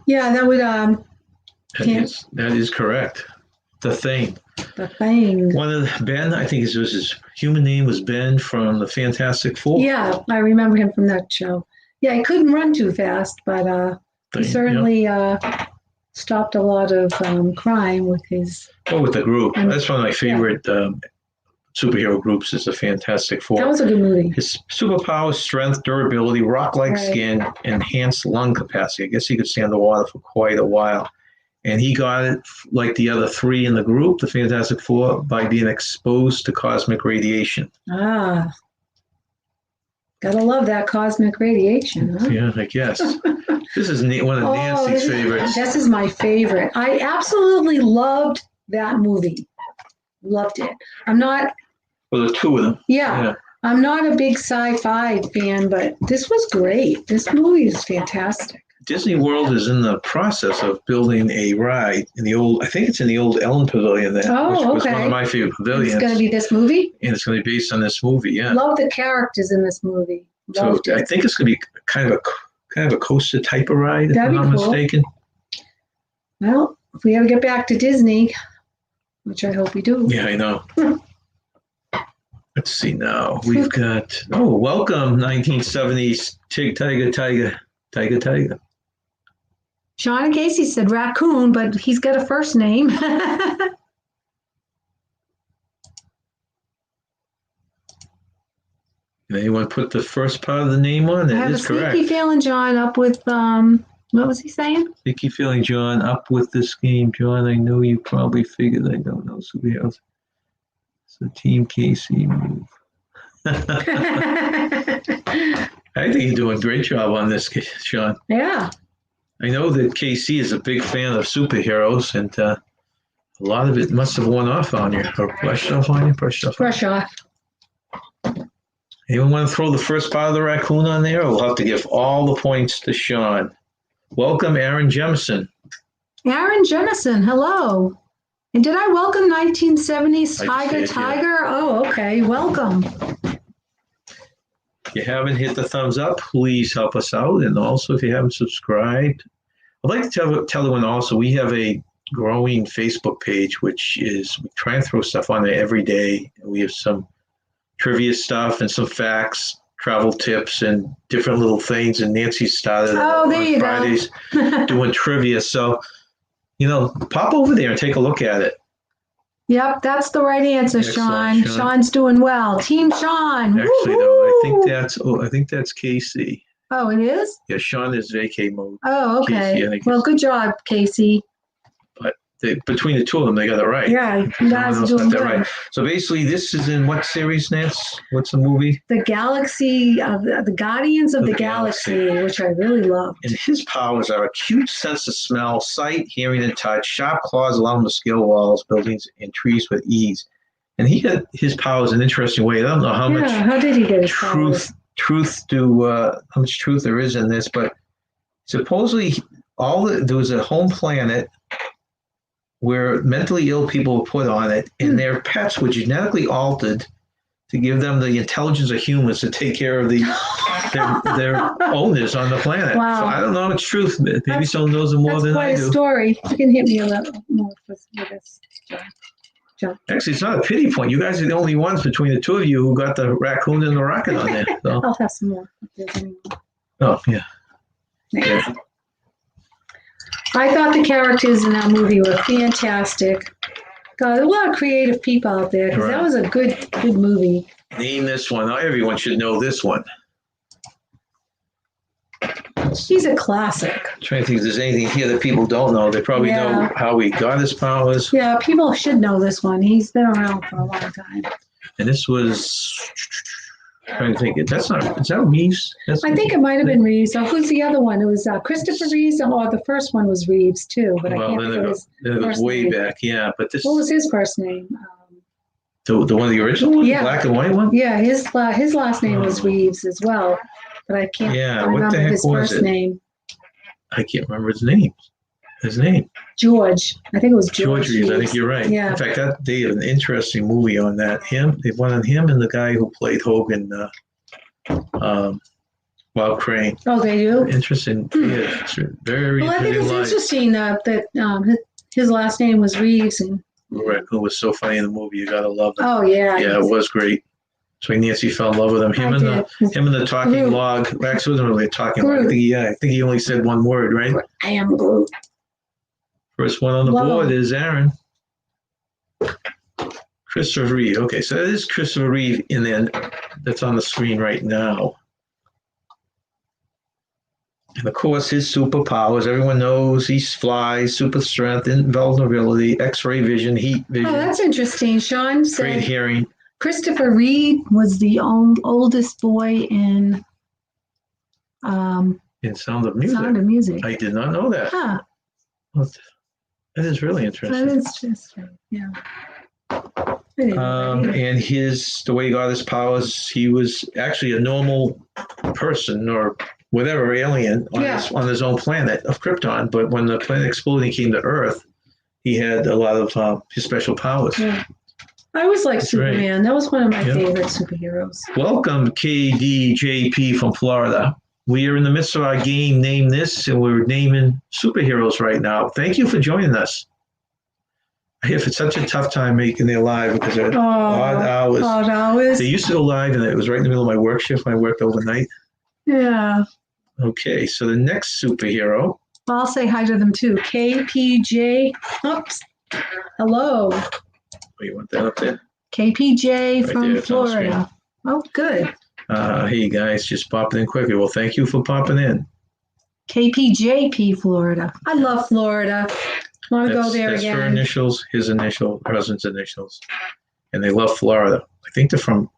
Yeah, that would that is correct. The Thing. The Thing. One of Ben, I think his human name was Ben from the Fantastic Four. Yeah, I remember him from that show. Yeah, he couldn't run too fast, but he certainly stopped a lot of crime with his. Oh, with the group. That's one of my favorite superhero groups is the Fantastic Four. That was a good movie. His superpower, strength, durability, rock-like skin, enhanced lung capacity. I guess he could stay underwater for quite a while. And he got it, like the other three in the group, the Fantastic Four, by being exposed to cosmic radiation. Ah. Gotta love that cosmic radiation, huh? Yeah, I guess. This is one of Nancy's favorites. This is my favorite. I absolutely loved that movie. Loved it. I'm not... Well, the two of them. Yeah. I'm not a big sci-fi fan, but this was great. This movie is fantastic. Disney World is in the process of building a ride in the old, I think it's in the old Ellen Pavilion there, which was one of my favorite pavilions. It's going to be this movie? And it's going to be based on this movie, yeah. Love the characters in this movie. Loved I think it's going to be kind of a coaster type of ride, if I'm not mistaken. Well, if we ever get back to Disney, which I hope we do. Yeah, I know. Let's see now. We've got, welcome 1970s Tiger. Sean and Casey said raccoon, but he's got a first name. Anyone put the first part of the name on? I That have a is correct. sneaky feeling John up with, what was he saying? Sneaky feeling, John, up with this game. John, I know you probably figured I don't know superheroes. So Team Casey move. I think you're doing a great job on this, Sean. Yeah. I know that KC is a big fan of superheroes, and a lot of it must have worn off on you, or brushed off on you. Brush off. Anyone want to throw the first part of the raccoon on there, or we'll have to give all the points to Sean? Welcome, Aaron Jemison. Aaron Jemison, hello. And did I welcome 1970s Tiger? Yeah. Oh, okay. Welcome. If you haven't hit the thumbs up, please help us out. And also, if you haven't subscribed, I'd like to tell everyone also, we have a growing Facebook page, which is, we try and throw stuff on there every day. We have some trivia stuff and some facts, travel tips, and different little things. And Nancy started on Fridays doing trivia. So, pop over there and take a look at it. Yep, that's the right answer, Sean. Sean's doing well. Team Sean. Actually, no, I think that's Casey. Oh, it is? Yeah, Sean is vacay mode. Oh, okay. Casey, well, good job, Casey. But between the two of them, they got it right. Yeah, you guys are doing good. Right. So basically, this is in what series, Nance? What's the movie? The Galaxy of the Guardians of the Galaxy, which I really love. And his powers are acute sense of smell, sight, hearing, and touch. Sharp claws allow him to scale walls, buildings, and trees with ease. And he got his powers in an interesting way. I don't know how much. How did he get his powers? How much truth there is in this, but supposedly there was a home planet where mentally ill people were put on it, and their pets were genetically altered to give them the intelligence of humans to take care of their owners on the planet. Wow. So I don't know how much truth. Maybe someone knows more than I do. That's quite a story. You can hit me a little more with this, John. Actually, it's not a pity point. You guys are the only ones between the two of you who got the raccoon and the rocket on there. So. I'll have some more if there's any more. Oh, yeah. Yeah. I thought the characters in that movie were fantastic. God, there's a lot of creative people out there because that was a good movie. Name this one. Everyone should know this one. He's a classic. I'm trying to think if there's anything here that people don't know. They probably know how he got his powers. Yeah, people should know this one. He's been around for a long time. And this was... I'm trying to think. Is that Reeves? I think it might have been Reeves. So who's the other one? It was Christopher Reeves, or the first one was Reeves too. But I can't think of his first way name. Back, yeah. But this. What was his first name? The one of the original one, yeah. Black and white one. Yeah, his last name was Reeves as well, but I can't remember his first name. I can't remember his name. George. I think it was George Reeves. I think you're right. Yeah. In fact, they had an interesting movie on that. They won on him and the guy who played Hogan, Wild Crane. Oh, they do? Interesting. Yeah, very. Well, I think it's interesting that his last name was Reeves. And who was so funny in the movie. You got to love him. Oh, yeah. Yeah, it was great. So Nancy fell in love with him. Him and the talking log. Rex wasn't really a talking log. I think he only said one word, right? I am Groot. First one on the board is Aaron. Christopher Reeve. Okay, so that is Christopher Reeve that's on the screen right now. And of course, his superpowers, everyone knows he flies, super strength, invulnerability, X-ray vision, heat vision. Oh, that's interesting. Sean said great hearing. Christopher Reeve was the oldest boy in Sound of Music. Sound of Music. I did not know that. Huh. That is really interesting. That is just right. Yeah. And the way he got his powers, he was actually a normal person or whatever alien on his own planet of Krypton. But when the planet exploded and came to Earth, he had a lot of his special powers. Yeah. I always liked Superman. Right. That was one of my favorite superheroes. Welcome, KDJP from Florida. We are in the midst of our game, Name This, and we're naming superheroes right now. Thank you for joining us. have such a tough time making their live because they're odd hours. Odd hours. They used to go live, and it was right in the middle of my work shift when I worked overnight. Yeah. Okay, so the next superhero. I'll say hi to them too. KPJ. Oops. Hello. Oh, you want that up there? KPJ Right from there, it's on screen. Florida. Oh, good. Hey guys, just popping in quickly. Well, thank you for popping in. KPJP Florida. I love Florida. Want to go there That's again. her initials, his initial, her husband's initials. And they love Florida. I think they're from,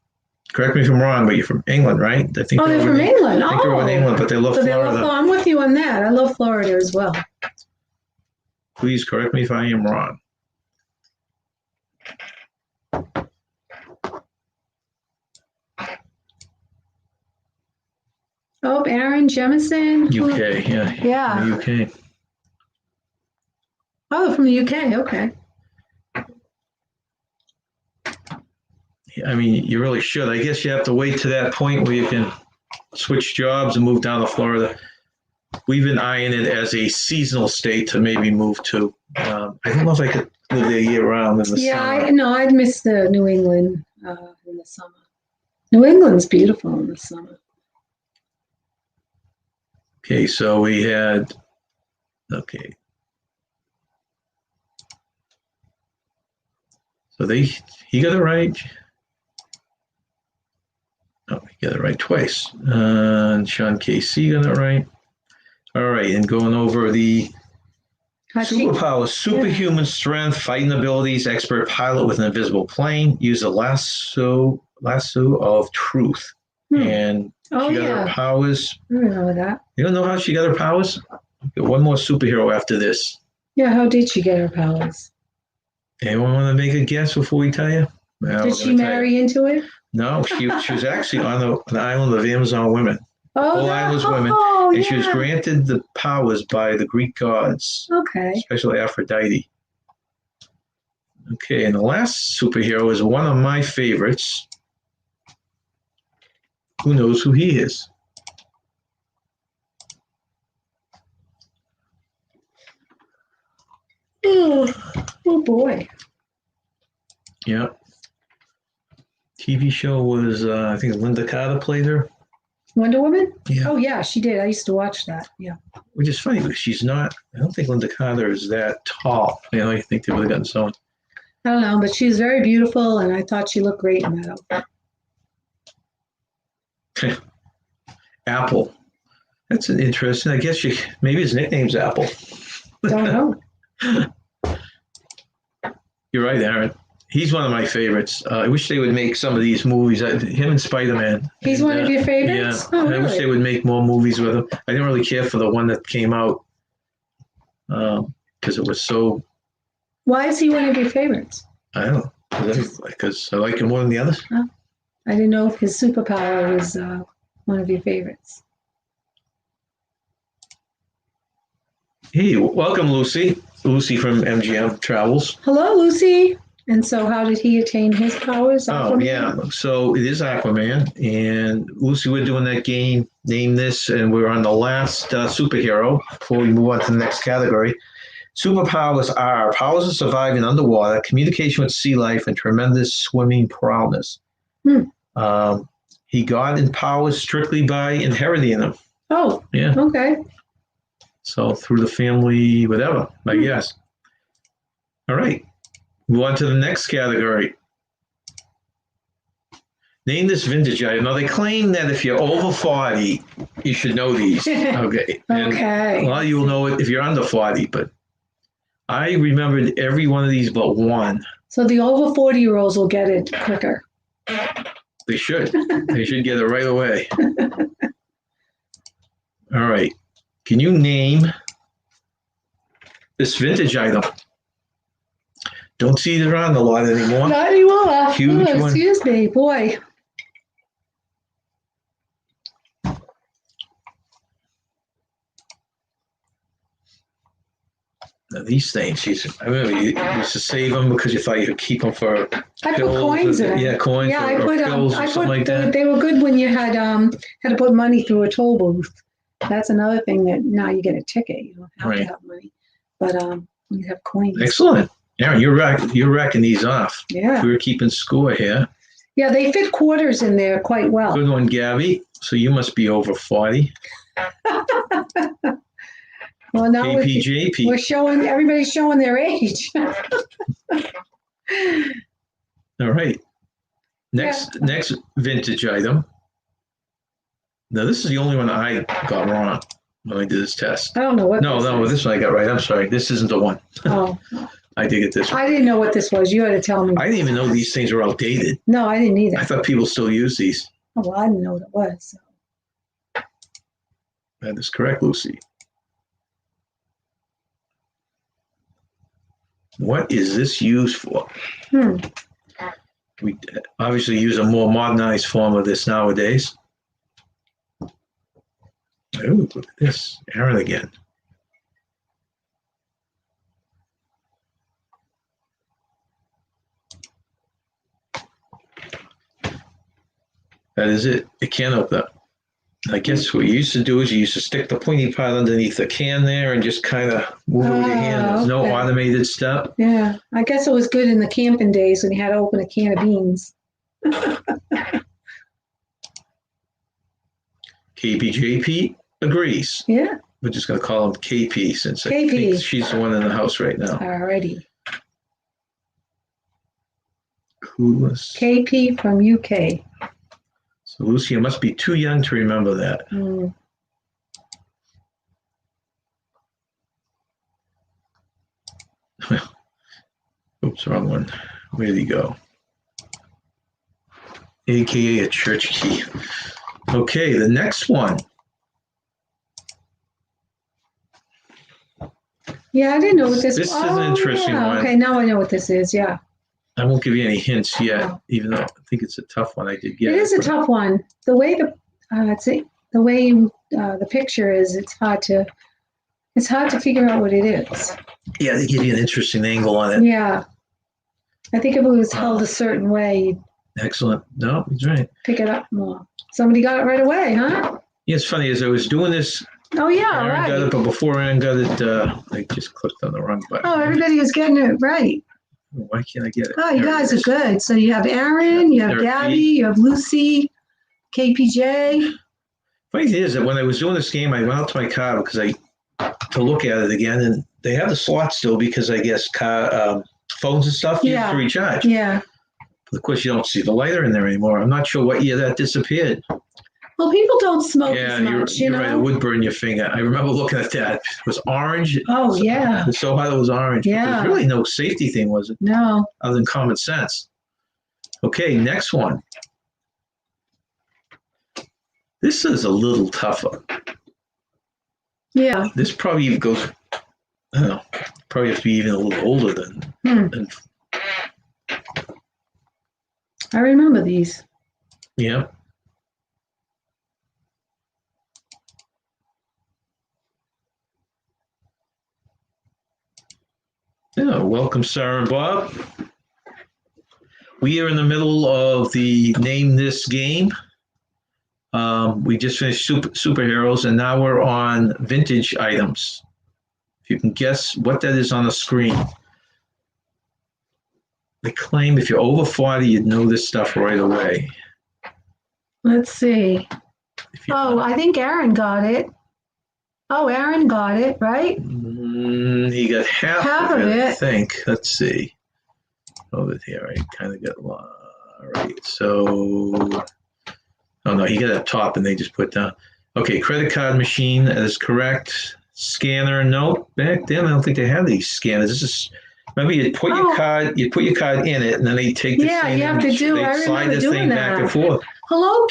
correct me if I'm wrong, but you're from England, right? I think They're from England. I think they're in England, but they love Florida. I'm with you on that. I love Florida as well. Please correct me if I am wrong. Oh, Aaron Jemison. UK, yeah. Yeah. The UK. Oh, from the UK. Okay. I mean, you really should. I guess you have to wait to that point where you can switch jobs and move down to Florida. We've been eyeing it as a seasonal state to maybe move to. I don't know if I could live there year round in the summer. I'd miss the New England in the summer. New England's beautiful in the summer. Okay, so we had, okay. So he got it right. Oh, he got it right twice. And Sean KC got it right. All right, and going over the superpowers, superhuman strength, fighting abilities, expert pilot with an invisible plane, use a lasso of truth. And she got her powers. I remember that. You don't know how she got her powers? Got one more superhero after this. Yeah, how did she get her powers? Anyone want to make a guess before we tell you? Well, did she marry into it? No, she was actually on an island of Amazon women. Oh, Whole island was women. And she was granted the powers by the Greek gods. Okay. Especially Aphrodite. Okay, and the last superhero is one of my favorites. Who knows who he is? Oh boy. Yeah. TV show was, I think Linda Carter played her. Wonder Woman? Yeah. Oh, yeah, she did. I used to watch that. Yeah. Which is funny because she's not, I don't think Linda Carter is that tall. I think they would have gotten someone. I don't know, but she was very beautiful, and I thought she looked great in that outfit. Apple. That's an interesting. I guess maybe his nickname's Apple. Don't know. You're right, Aaron. He's one of my favorites. I wish they would make some of these movies. Him and Spider-Man. He's one of your favorites? Yeah. Oh, really? I wish they would make more movies with him. I didn't really care for the one that came out because it was so. Why is he one of your favorites? I don't know. Because I like him more than the others. Oh, I didn't know if his superpower was one of your favorites. Hey, welcome, Lucy. Lucy from MGM Travels. Hello, Lucy. And so how did he attain his powers? Aquaman? Oh, yeah. So it is Aquaman. And Lucy, we're doing that game, Name This, and we're on the last superhero before we move on to the next category. Superpowers are powers of surviving underwater, communication with sea life, and tremendous swimming prowess. He got in powers strictly by inheriting them. Oh, yeah. Okay. So through the family, whatever, I guess. All right. Move on to the next category. Name this vintage item. Now, they claim that if you're over 40, you should know these. Okay. And Okay. a lot of you will know it if you're under 40, but I remembered every one of these but one. So the over 40-year-olds will get it quicker. They should. They should get it right away. All right. Can you name this vintage item? Don't see it around a lot anymore. Not anymore. Huge one. Excuse me, boy. Now, these things, I remember you used to save them because you thought you could keep them for I pills. put coins in. Yeah, coins or pills or something like that. They were good when you had to put money through a toll booth. That's another thing that now you get a ticket. You don't have to have money, but you have coins. Excellent. Aaron, you're racking these off. Yeah. We were keeping score here. Yeah, they fit quarters in there quite well. Good one, Gabby. So you must be over 40. Well, now KPJP. everybody's showing their age. All right. Next vintage item. Now this is the only one I got wrong when I did this test. I don't know what This one I got right. I'm sorry. This isn't the one. Oh. I did get this one. I didn't know what this was. You had to tell me. I didn't even know these things were outdated. No, I didn't either. I thought people still use these. Oh, well, I didn't know what it was. So. That is correct, Lucy. What is this used for? We obviously use a more modernized form of this nowadays. Oh, look at this. Aaron again. That is it. A can opener. I guess what you used to do is you used to stick the pointy part underneath the can there and just kind of move it with your hand. There's no automated step. Yeah, I guess it was good in the camping days when you had to open a can of beans. KPJP agrees. Yeah. We're just going to call him KP since I KP. think she's the one in the house right now. Alrighty. Clueless. KP from UK. So Lucy, you must be too young to remember that. Oops, wrong one. Where'd he go? AKA a church key. Okay, the next one. Yeah, I didn't know what this was. This is an interesting one. Okay, now I know what this is. Yeah. I won't give you any hints yet, even though I think it's a tough one. I did get it. It is a tough one. The way the picture is, it's hard to figure out what it is. Yeah, they give you an interesting angle on it. Yeah. I think if it was held a certain way, you'd Excellent. No, he's right. pick it up more. Somebody got it right away, huh? Yeah, it's funny, as I was doing this, Oh, yeah, Aaron got it, right. but before Aaron got it, I just clicked on the wrong button. Oh, everybody was getting it right. Why can't I get it? Oh, you There it guys are is. good. So you have Aaron, you have There it Gabby, is. you have Lucy, KPJ. Funny thing is that when I was doing this game, I went out to my car to look at it again, and they have the slot still because I guess phones and stuff you have to recharge. Yeah. But of course, you don't see the lighter in there anymore. I'm not sure what year that disappeared. Well, people don't smoke Yeah, as much, you're you right. It know? would burn your finger. I remember looking at that. It was orange. Oh, yeah. It was so hot it was orange. But Yeah. there's really no safety thing, was it? No. Other than common sense. Okay, next one. This is a little tougher. Yeah. This probably even goes, I don't know, probably have to be even a little older than I remember these. yeah. Yeah, welcome, Sarah and Bob. We are in the middle of the Name This game. We just finished superheroes, and now we're on vintage items. If you can guess what that is on the screen. They claim if you're over 40, you'd know this stuff right away. Let's see. If you- Oh, I think Aaron got it. Oh, Aaron got it, right? He got half of it, I think. Let's see. Over here, I kind of got all right. So, oh no, he got up top and they just put down. Okay, credit card machine, that is correct. Scanner, nope. Back then, I don't think they had these scanners. This is, remember you put your card in it, and then they take the thing you have to do. I they slide remember the doing thing back that. and forth. Hello,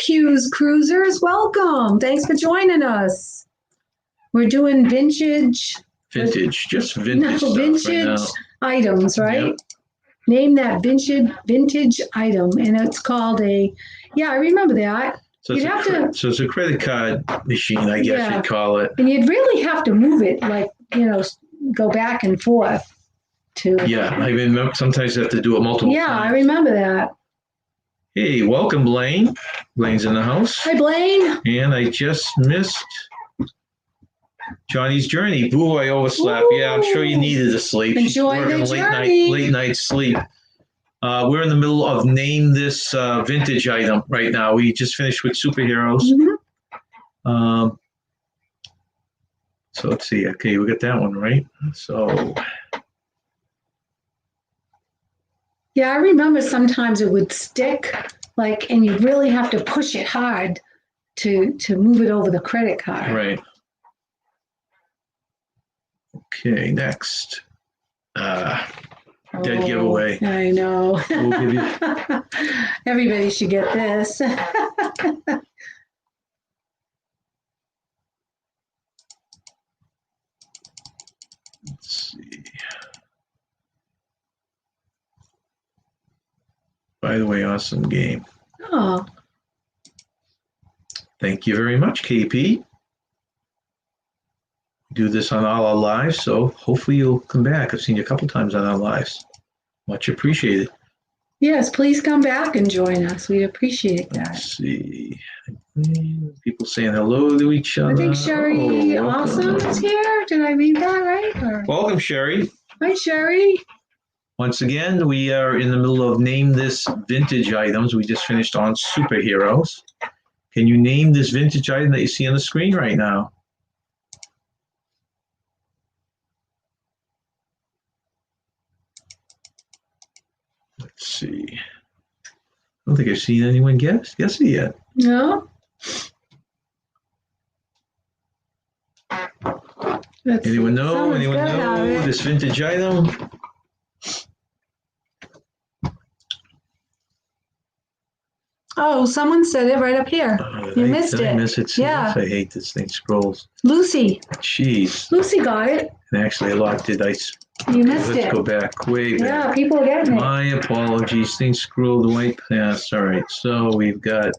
Cruisers. Welcome. Thanks for joining us. We're doing vintage. Just vintage stuff vintage right now. items, right? Yep. Name that vintage item, and it's called a. Yeah, I remember that. So You'd have to, so it's a credit card machine, I guess Yeah. you'd call it. and you'd really have to move it, like go back and forth to. Yeah, I remember sometimes you have to do it multiple Yeah, I times. remember that. Hey, welcome, Blaine. Blaine's in the house. Hi, Blaine. And I just missed Johnny's Journey. Boo, I overslept. Yeah, I'm sure you needed to sleep. Enjoy the journey. Late night sleep. We're in the middle of name this vintage item right now. We just finished with superheroes. Mm-hmm. So let's see. Okay, we got that one right. So yeah, I remember sometimes it would stick, like, and you really have to push it hard to move it over the credit card. right. Okay, next. Dead giveaway. I know. We'll give you- Everybody should get this. Let's see. By the way, awesome game. Oh, Thank you very much, KP. Do this on all our lives, so hopefully you'll come back. I've seen you a couple times on our lives. Much appreciated. yes, please come back and join us. We'd appreciate that. Let's see. People saying hello to each other. I think Sherry Oh, welcome. Awesome is here. Did I read that right? Or... Welcome, Sherry. Hi, Sherry. Once again, we are in the middle of name this vintage items. We just finished on superheroes. Can you name this vintage item that you see on the screen right now? Let's see. I don't think I've seen anyone guess it yet. No? Anyone know? Someone's Anyone gotta have know it. this vintage item? Oh, someone said it right up here. You missed Did I it. miss it? See, Yeah. I hate this thing scrolls. Lucy. Jeez. Lucy got it. And actually, a lot did I. You missed Let's it. go back way back. Yeah, people are getting it. My apologies. Things scrolled way past. All right. So we've got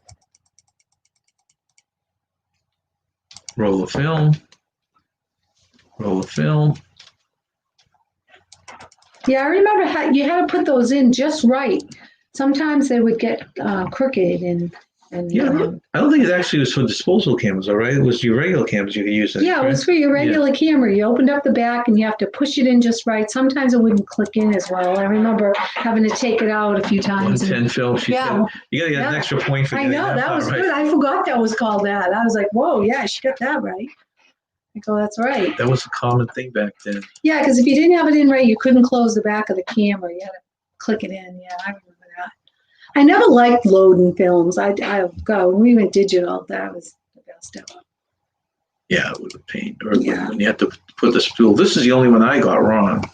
roll of film. Roll of film. Yeah, I remember how you had to put those in just right. Sometimes they would get crooked and Yeah, I don't think it actually was for disposal cameras, all right? It was your regular cameras you could use. yeah, it was for your regular camera. You opened up the back and you have to push it in just right. Sometimes it wouldn't click in as well. I remember having to take it out a few times. 110 film. She Yeah. said, you got to get an extra point for I getting know, that was part right. good. I forgot that was called that. I was like, whoa, yeah, she got that right. I go, that's right. That was a common thing back then. Yeah, because if you didn't have it in right, you couldn't close the back of the camera. You had to click it in. Yeah, I remember that. I never liked loading films. When we went digital, that was the best ever. Yeah, it was a pain. Or Yeah. when you had to put the spool. This is the only one I got wrong.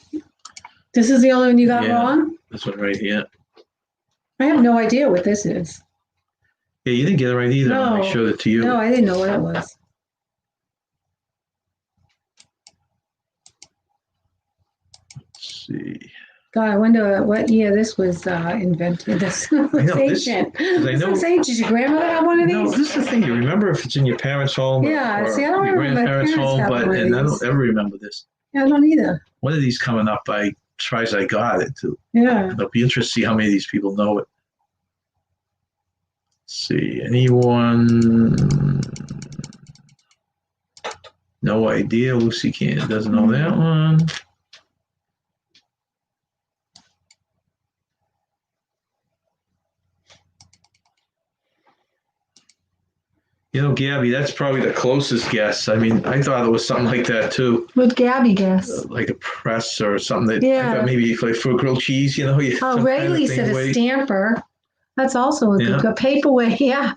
This is the only one you got Yeah. wrong? This one right here. I have no idea what this is. Yeah, you didn't get it right either when I No. showed it to you. No, I didn't know what it was. Let's see. God, I wonder what year this was invented. This know, looks this- ancient. I This know- looks ancient. Does your grandmother have one of No, these? this is the thing. You remember if it's in your parents' home Yeah, or see, I don't your remember my grandparents' parents home, having but one of and I these. don't ever remember this. Yeah, I don't either. One of these coming up, I tries I got it too. Yeah. It'll be interesting to see how many of these people know it. Let's see, anyone? No idea. Lucy can't doesn't know that one. You know, Gabby, that's probably the closest guess. I mean, I thought it was something like that too, What Gabby guess? like a press or something that I Yeah. thought maybe like for grilled cheese, you know. Oh, some kind of Rayleigh thing said a way- stamper. That's also a Yeah. good paperweight. Yeah.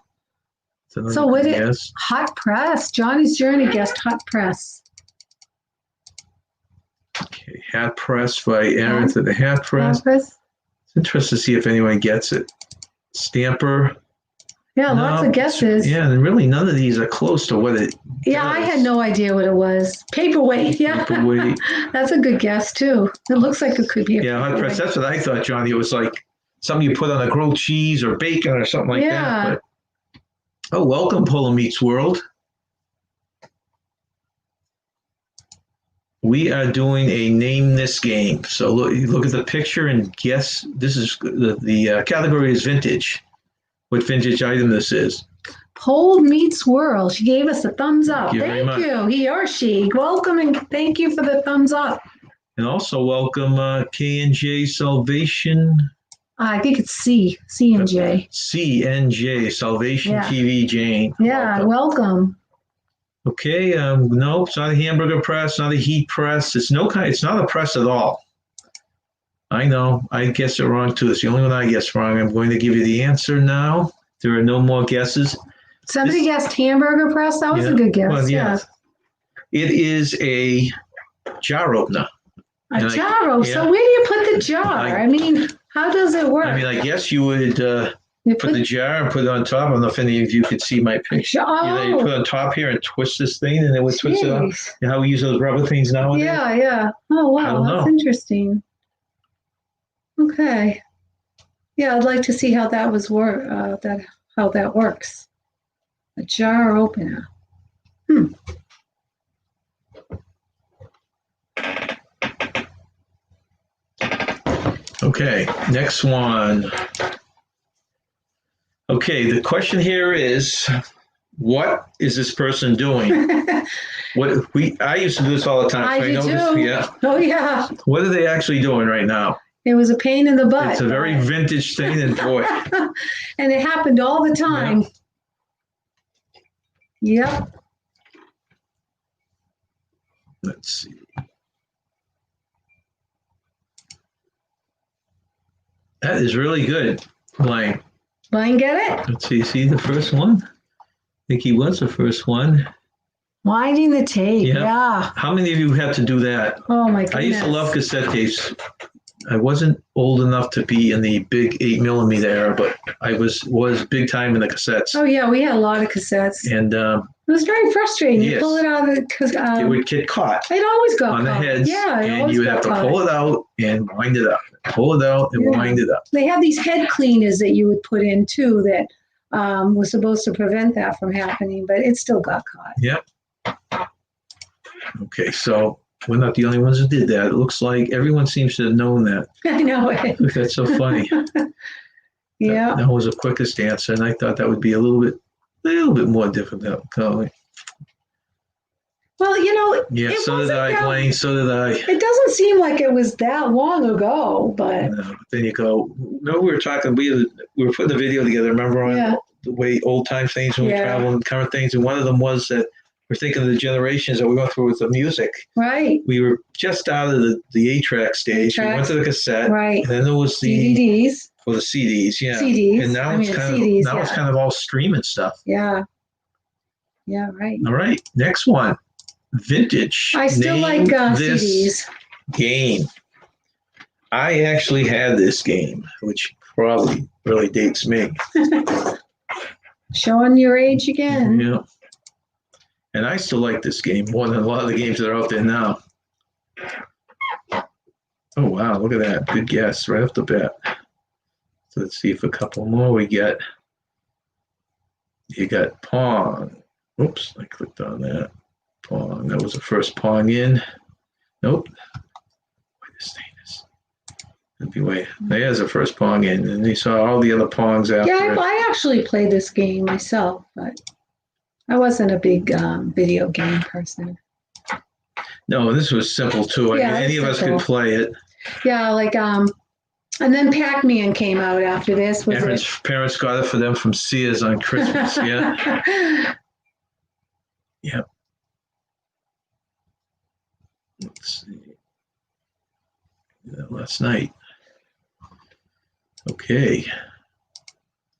it's another So what good it- guess. Hot press. Johnny's Journey guessed hot press. Okay, hat press by Aaron to the hat press. Hot press. It's interesting to see if anyone gets it. Stamper. Yeah, lots No, of guesses. Yeah, and really none of these are close to what it Yeah, I does. had no idea what it was. Paperweight. Yeah. Paperweight. That's a good guess too. It looks like it could be a Yeah, hot press. paperweight. That's what I thought, Johnny. It was like something you put on a grilled cheese or bacon or something like Yeah. that. But, welcome, Polo Meets World. We are doing a name this game. So look at the picture and guess. This is the category is vintage. What vintage item this is? Pole Meets World. She gave us a thumbs up. Thank you very much. You, he or she. Welcome and thank you for the thumbs up. And also welcome K&J Salvation. I think it's C and J. CNJ Salvation Yeah. TV Jane. Yeah, welcome. Okay, no, it's not a hamburger press, not a heat press. It's not a press at all. I know, I guessed it wrong too. It's the only one I guessed wrong. I'm going to give you the answer now. There are no more guesses. Somebody guessed hamburger press. That was a good guess. Well, yeah. It is a jar opener. A jar opener. So where do you put the jar? I mean, how does it work? I mean, I guess you would put the jar and put it on top. I don't know if any of you could see my picture. Oh. You put it on top here and twist this thing, and then we twist it up. You know how we use those rubber things nowadays? Yeah. Oh, wow. That's interesting. Okay. Yeah, I'd like to see how that how that works. A jar opener. Okay, next one. Okay, the question here is, what is this person doing? I used to do this all the time. I do too. Yeah. Oh yeah. What are they actually doing right now? It was a pain in the butt. It's a very vintage thing, and boy. And it happened all the time. Yep. Let's see. That is really good, Blaine. Blaine, get it? Let's see the first one? I think he was the first one. Winding the tape, yeah. How many of you had to do that? Oh my goodness. I used to love cassette tapes. I wasn't old enough to be in the big 8mm era, but I was big time in the cassettes. Oh yeah, we had a lot of cassettes. And it was very frustrating. You pull it out of the because it would get caught. It always got on caught. the heads. Yeah, and you would have to pull it out and wind it up. Pull it out and wind it up. They had these head cleaners that you would put in too that was supposed to prevent that from happening, but it still got caught. Yep. Okay, so we're not the only ones that did that. It looks like everyone seems to have known that. I know it. That's so funny. Yeah. That was the quickest answer, and I thought that would be a little bit more difficult. Well, you know. Yeah, so did I, Blaine. So did I. It doesn't seem like it was that long ago, but. No, but then you go. No, we were talking. We were putting a video together. Remember on the way old time things when we travel and current things, and one of them was that. We're thinking of the generations that we went through with the music. Right. We were just out of the 8-track stage. We went to the cassette. Right. And then there was the DVDs. Or the CDs, yeah. CDs. And now it's kind of all streaming stuff. Yeah. Yeah, right. All right. Next one. Vintage. I still like CDs. Game. I actually had this game, which probably really dates me. Showing your age again. Yeah. And I still like this game more than a lot of the games that are out there now. Oh, wow. Look at that. Good guess right off the bat. So let's see if a couple more we get. You got Pong. Oops, I clicked on that. Pong. That was the first Pong in. Nope. Wait, this thing is. Anyway, there's the first Pong in. And you saw all the other Pongs after it. I actually played this game myself, but I wasn't a big video game person. No, this was simple too. I mean, any of us could play it. Yeah, like and then Pac-Man came out after this. Parents got it for them from Sears on Christmas. Yeah. Yep. Let's see. Last night. Okay.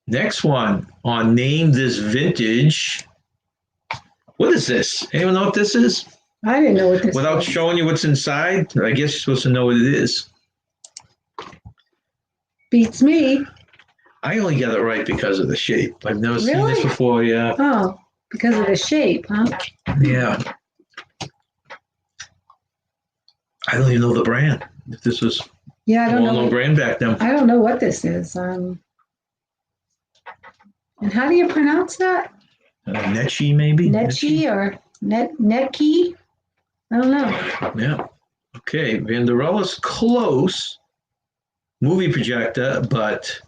Next one on Name This Vintage. What is this? Anyone know what this is? I didn't know what this Without showing you what's inside, I guess you're supposed to know what it is. Beats me. I only got it right because of the shape. I've never seen this before, yeah. Oh, because of the shape, huh? Yeah. I don't even know the brand. If this was I don't know. Brand back then. I don't know what this is. And how do you pronounce that? Netchi, maybe? Netchi or Netki? I don't know. Yeah. Okay. Vanderella's close. Movie projector, but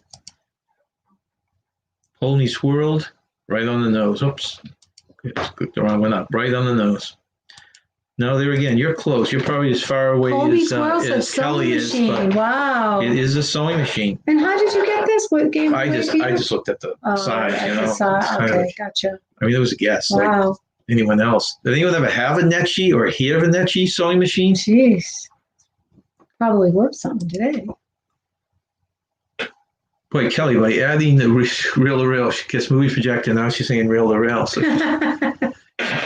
Pony's World. Right on the nose. Oops. Click the wrong one up. Right on the nose. No, there again, you're close. You're probably as far away Colby Twirl said as Kelly sewing is, machine. but Wow. it is a sewing machine. And how did you get this? What game? I just looked at the size, at you the know. size. Okay, gotcha. I mean, it was a guess, like Wow. anyone else. Did anyone ever have a Netchi or hear of a Netchi sewing machine? Jeez. Probably worth something today. Boy, Kelly, by adding the reel to reel, she gets movie projector. Now she's saying reel to reel. So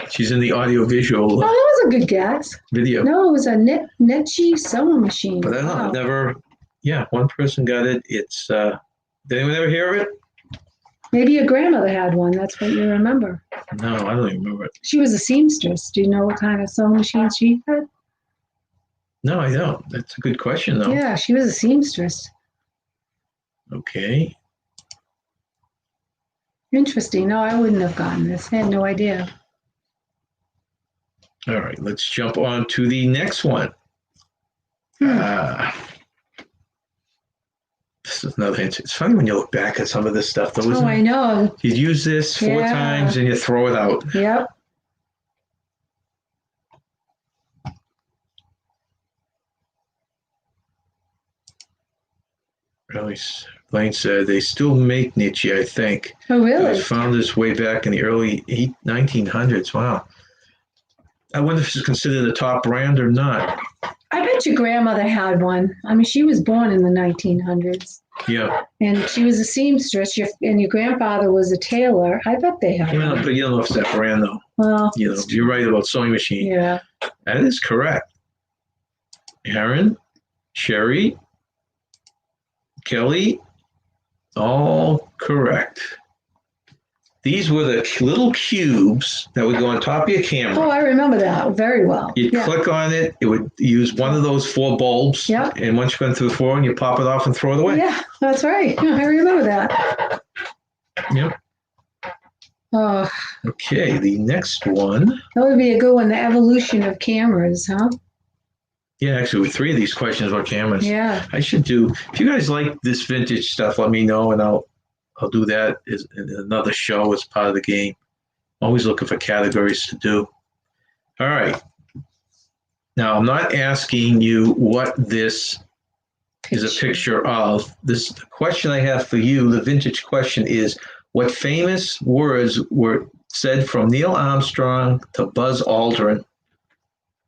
she's in the audio visual Oh, that was a good guess. video. No, it was a Netchi sewing machine. But I don't know. Never. Yeah, one person got it. It's. Did anyone ever hear of it? Maybe your grandmother had one. That's what you remember. No, I don't even remember it. She was a seamstress. Do you know what kind of sewing machine she had? No, I don't. That's a good question, though. Yeah, she was a seamstress. Okay. Interesting. No, I wouldn't have gotten this. I had no idea. All right, let's jump on to the next one. This is another hint. It's funny when you look back at some of this stuff, though, isn't Oh, it? I know. You use this 4 times and you throw it out. Yep. Really, Blaine said they still make Nietzsche, I think. Oh, It really? was founded its way back in the early 1900s. Wow. I wonder if it's considered a top brand or not. I bet your grandmother had one. I mean, she was born in the 1900s. Yeah. And she was a seamstress, and your grandfather was a tailor. I bet they had one. But you don't know if it's that brand, though. Well, You're right about sewing machine. yeah. That is correct. Aaron, Sherry, Kelly, all correct. These were the little cubes that would go on top of your camera. Oh, I remember that very well. You'd click on it. It would use one of those 4 bulbs. Yep. And once you went through the 4, and you pop it off and throw it away. Yeah, that's right. I remember that. Yep. Oh, Okay, the next one. that would be a good one. The evolution of cameras, huh? Yeah, actually, with 3 of these questions were cameras. Yeah. I should do. If you guys like this vintage stuff, let me know, and I'll do that as another show as part of the game. Always looking for categories to do. All right. Now, I'm not asking you what this is a picture of. The question I have for you, the vintage question, is what famous words were said from Neil Armstrong to Buzz Aldrin,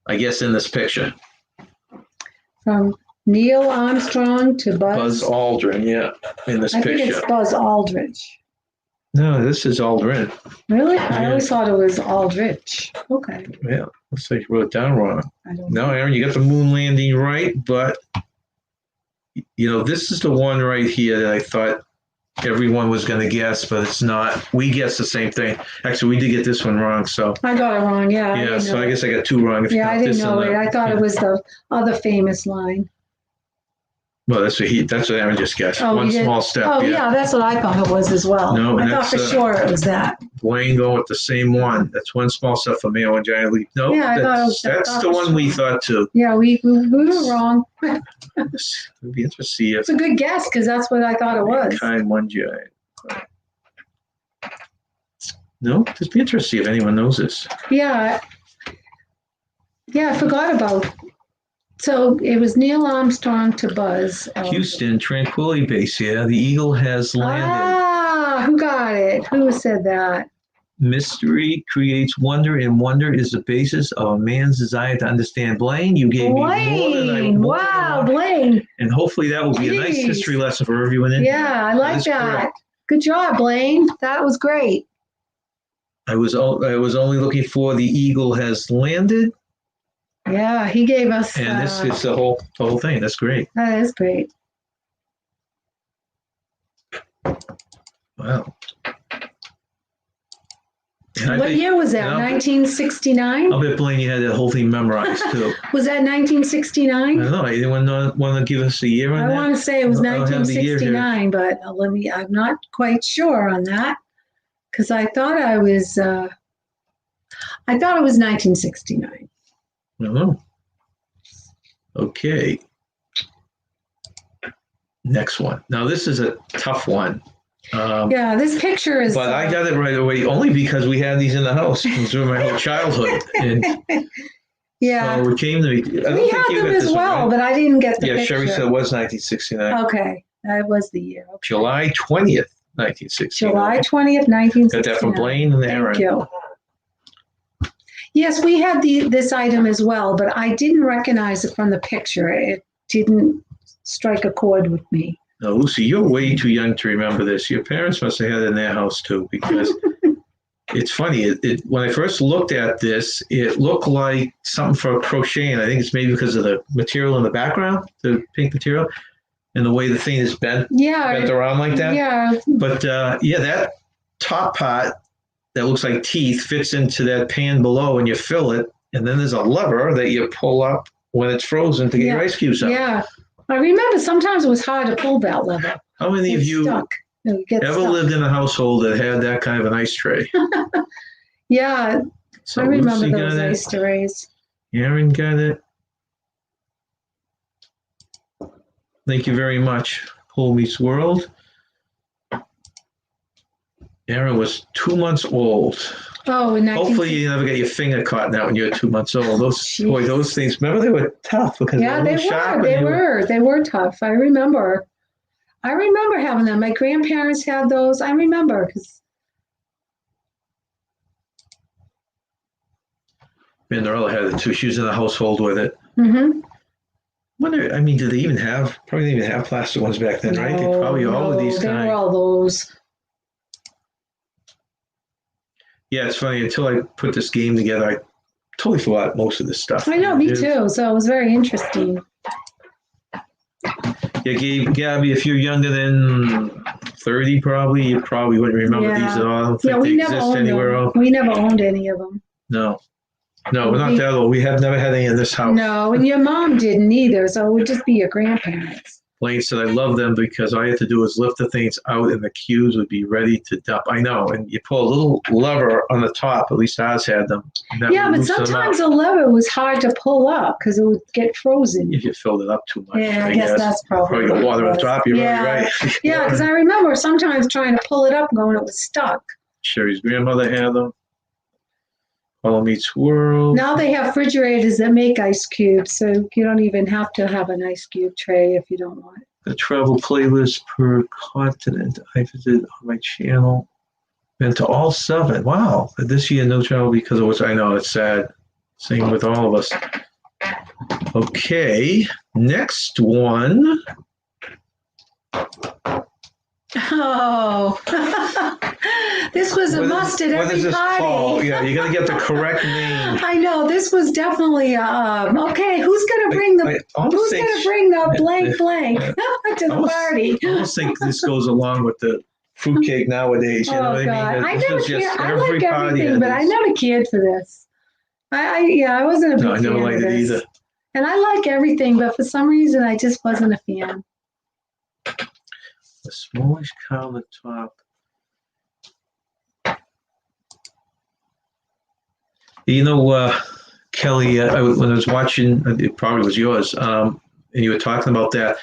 I guess, in this picture? From Neil Armstrong to Buzz Aldrin, yeah, in this I picture. think it's Buzz Aldrich. No, this is Aldrin. Really? I always thought it was Aldrich. Okay. Yeah, looks like you wrote it down wrong. I don't No, know. Aaron, you got the moon landing right, but this is the one right here that I thought everyone was going to guess, but it's not. We guessed the same thing. Actually, we did get this one wrong, so. I got it wrong. Yeah. Yeah, so I guess I got 2 wrong. If you Yeah, I count didn't this know and it. that. I thought it was the other famous line. Well, that's what Aaron just guessed. Oh, One you did? small step. Oh, yeah, that's what I thought it was as well. No, I and thought for that's, sure it was that. Blaine going with the same one. That's one small step for me, one giant leap. No, Yeah, I thought it was- that's the one we thought too. Yeah, we were wrong. It'd be interesting to see if It's a good guess because that's what I thought it was. kind one giant. No, just be interested to see if anyone knows this. Yeah. Yeah, I forgot about. So it was Neil Armstrong to Buzz. Houston, Tranquility Base here. The Eagle has landed. Ah, who got it? Who said that? Mystery creates wonder, and wonder is the basis of a man's desire to understand. Blaine, you gave me more than I Blaine. Wow, Blaine. And hopefully that will be a nice Jeez. history lesson for everyone in here. Yeah, I like is that. correct. Good job, Blaine. That was great. I was only looking for the Eagle has landed, Yeah, he gave us. and this is the whole thing. That's great. That is great. Wow. And What year was that? and I'll- 1969? I'll bet Blaine, you had that whole thing memorized too. Was that I 1969? don't know. Anyone want to give us a year on I that? want to say it was I don't have the year here. 1969, but I'm not quite sure on that because I thought it was 1969. I don't know. Okay. Next one. Now this is a tough one. Yeah, this picture is. But I got it right away only because we had these in the house through my whole childhood. And yeah. so it came to me. We had them as well, right? But I didn't get the picture. Yeah, Sherry said it was 1969. Okay, that was the year. Okay. July 20th, 1969. July 20th, 1969. Got that from Blaine and Aaron. Thank you. Yes, we had this item as well, but I didn't recognize it from the picture. It didn't strike a chord with me. No, Lucy, you're way too young to remember this. Your parents must have had it in their house too, because it's funny. When I first looked at this, it looked like something for crocheting. I think it's maybe because of the material in the background, the pink material, and the way the thing is bent around like that. Yeah. But that top part that looks like teeth fits into that pan below, and you fill it, and then there's a lever that you pull up when it's frozen to get your ice cubes out. Yeah. I remember sometimes it was hard to pull that lever. How many of you ever lived in a household that had that kind of an ice tray? Yeah, so I remember those ice trays. Aaron got it. Thank you very much, Pool Meets World. Aaron was 2 months old. Oh, and hopefully you never get your finger caught in that when you were 2 months old. Those things. Remember, they were tough because they were tough. I remember having them. My grandparents had those. I remember because. Vanderella had it too. She was in a household with it. Mm-hmm. Wonder. I mean, did they even have? Probably didn't even have plastic ones back then, right? They probably all of these kinds. They were all those. Yeah, it's funny. Until I put this game together, I totally forgot most of this stuff. I know, me too. So it was very interesting. Yeah, Gabby, if you're younger than 30, probably, you probably wouldn't remember these at all. I don't think they exist anywhere else. We never owned any of them. No, we're not that old. We have never had any in this house. No, and your mom didn't either, so it would just be your grandparents. Blaine said, I love them because all you have to do is lift the things out and the cubes would be ready to dump. I know. And you pull a little lever on the top. At least ours had them. Yeah, but sometimes the lever was hard to pull up because it would get frozen. If you filled it up too much. Yeah, I guess that's probably the water on top. You're right. Yeah, because I remember sometimes trying to pull it up going, it was stuck. Sherry's grandmother had them. Follow Meets World. Now they have refrigerators that make ice cubes, so you don't even have to have an ice cube tray if you don't want it. The travel playlist per continent I visited on my channel. Been to all 7. Wow. This year, no travel because of which I know it's sad. Same with all of us. Okay. Next one. Oh, this was a must at every party. Called? Yeah, you got to get the correct name. I know this was definitely okay. Who's going to bring the blank blank to the party? I almost think this goes along with the fruitcake nowadays. You know what I mean? I never cared. I like everything, but I never cared for this. I wasn't a big fan. I never liked it either. And I like everything, but for some reason, I just wasn't a fan. A smallish countertop. You know, Kelly, when I was watching, it probably was yours, and you were talking about that,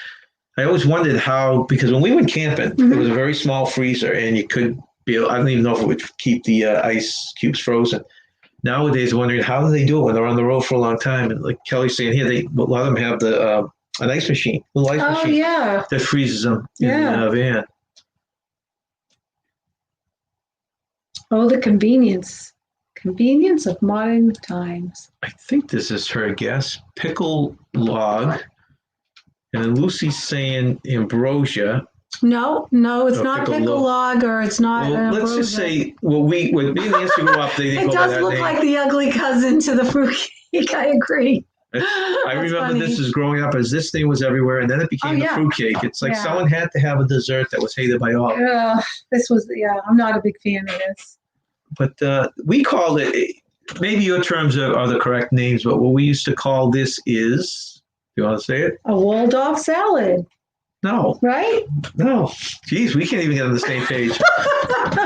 I always wondered how, because when we went camping, It was a very small freezer, and you could be, I don't even know if it would keep the ice cubes frozen. Nowadays, I'm wondering, how do they do it when they're on the road for a long time? And like Kelly's saying here, a lot of them have the an ice machine, a little ice machine that freezes them in the van. Oh, the convenience of modern times. I think this is her guess. Pickle log. And then Lucy's saying ambrosia. No, it's not pickle log, or it's not. Well, let's just say, when me and Nancy grew up, they didn't go by that name. It does look like the ugly cousin to the fruitcake. I agree. I remember this as growing up as this thing was everywhere, and then it became the fruitcake. It's like someone had to have a dessert that was hated by all. I'm not a big fan of this. But we called it, maybe your terms are the correct names, but what we used to call this is, do you want to say it? A Waldorf salad. No. Right? No. Geez, we can't even get on the same page.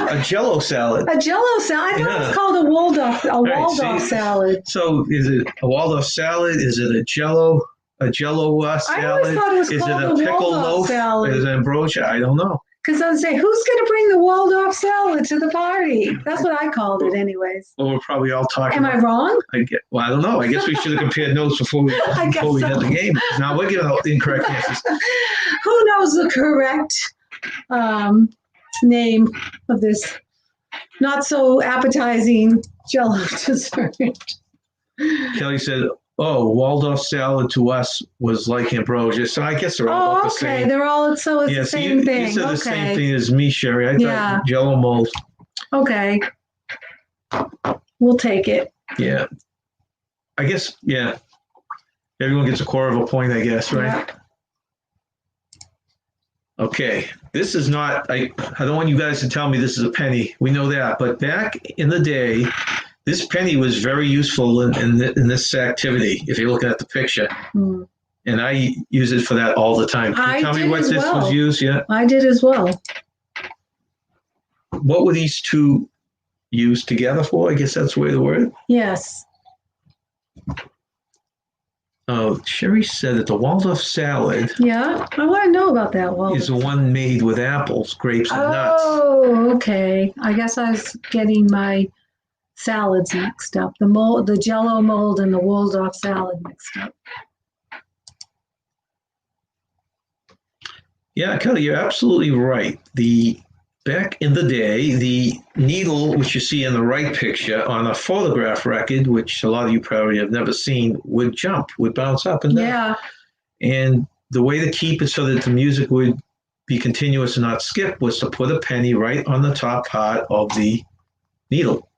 A Jell-O salad. A Jell-O salad. I thought it was called a Waldorf salad. So is it a Waldorf salad? Is it a Jell-O salad? I always thought it was called a pickle Waldorf loaf? salad. Is it ambrosia? I don't know. Because I would say, who's going to bring the Waldorf salad to the party? That's what I called it, anyways. Well, we're probably all talking. Am I wrong? Well, I don't know. I guess we should have compared notes before we had the game. Now we're giving out incorrect answers. Who knows the correct name of this not so appetizing Jell-O dessert? Kelly said, "Oh, Waldorf salad to us was like ambrosia." So I guess they're all about the same. They're all it's the same thing. You said the same thing as me, Sherry. I thought Jell-O mold. Okay, we'll take it. Yeah, I guess. Yeah, everyone gets a quarter of a point, I guess, right? Yeah. Okay, this is not. I don't want you guys to tell me this is a penny. We know that, but back in the day, this penny was very useful in this activity, if you're looking at the picture. Mm. And I use it for that all the time. Can you tell me what this was used? Yeah. I did as well. What were these two used together for? I guess that's the way the word. Yes. Oh, Sherry said that the Waldorf salad. Yeah, I want to know about that. Waldorf is the one made with apples, grapes, and nuts. Oh, okay. I guess I was getting my salads mixed up. The Jell-O mold and the Waldorf salad mixed up. Yeah, Kelly, you're absolutely right. Back in the day, the needle, which you see in the right picture on a photograph record, which a lot of you probably have never seen, would bounce up and down. Yeah. And the way to keep it so that the music would be continuous and not skip was to put a penny right on the top part of the needle.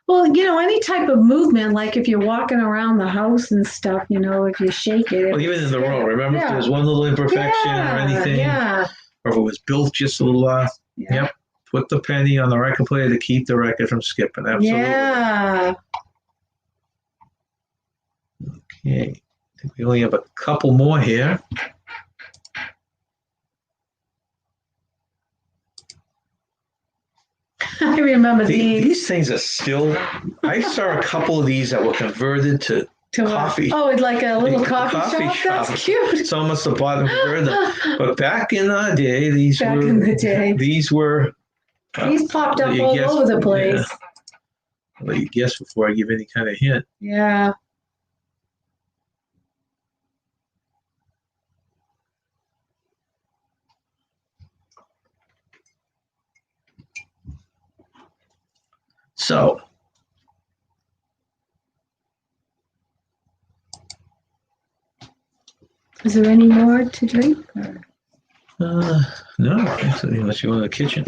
Well, any type of movement, like if you're walking around the house and stuff, if you shake it. Well, even in the row, remember if there was one little imperfection or anything, or if it was built just a little off. Yeah. Yep. Put the penny on the record player to keep the record from skipping. Absolutely. Yeah. Okay. I think we only have a couple more here. I remember these. These things are still. I saw a couple of these that were converted to coffee. Oh, it's like a little coffee shop? That's cute. Some must have bought them converted. But back in the day, these were. These popped up all over the place. Yeah. I'll let you guess before I give any kind of hint. Yeah. So. Is there any more to drink? No, actually, unless you want the kitchen.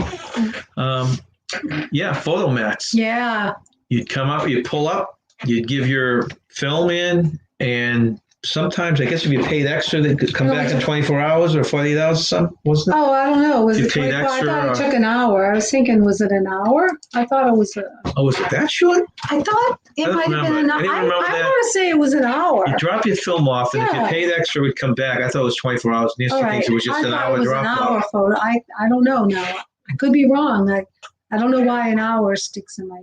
Yeah, photo mats. Yeah. You'd come up, you'd pull up, you'd give your film in, and sometimes, I guess if you paid extra, they could come back in 24 hours or 48 hours or something, wasn't it? Oh, I don't know. Was you it paid 24? extra, I thought it took an hour. I was thinking, was it an hour? I thought it was Oh, was it that short? I thought it might have been an hour. I want to say it was an hour. You drop your film off, and if you paid extra, it would come back. I thought it was 24 hours. And thinks it was just an hour drop off. Photo. I don't know now. I could be wrong. I don't know why an hour sticks in my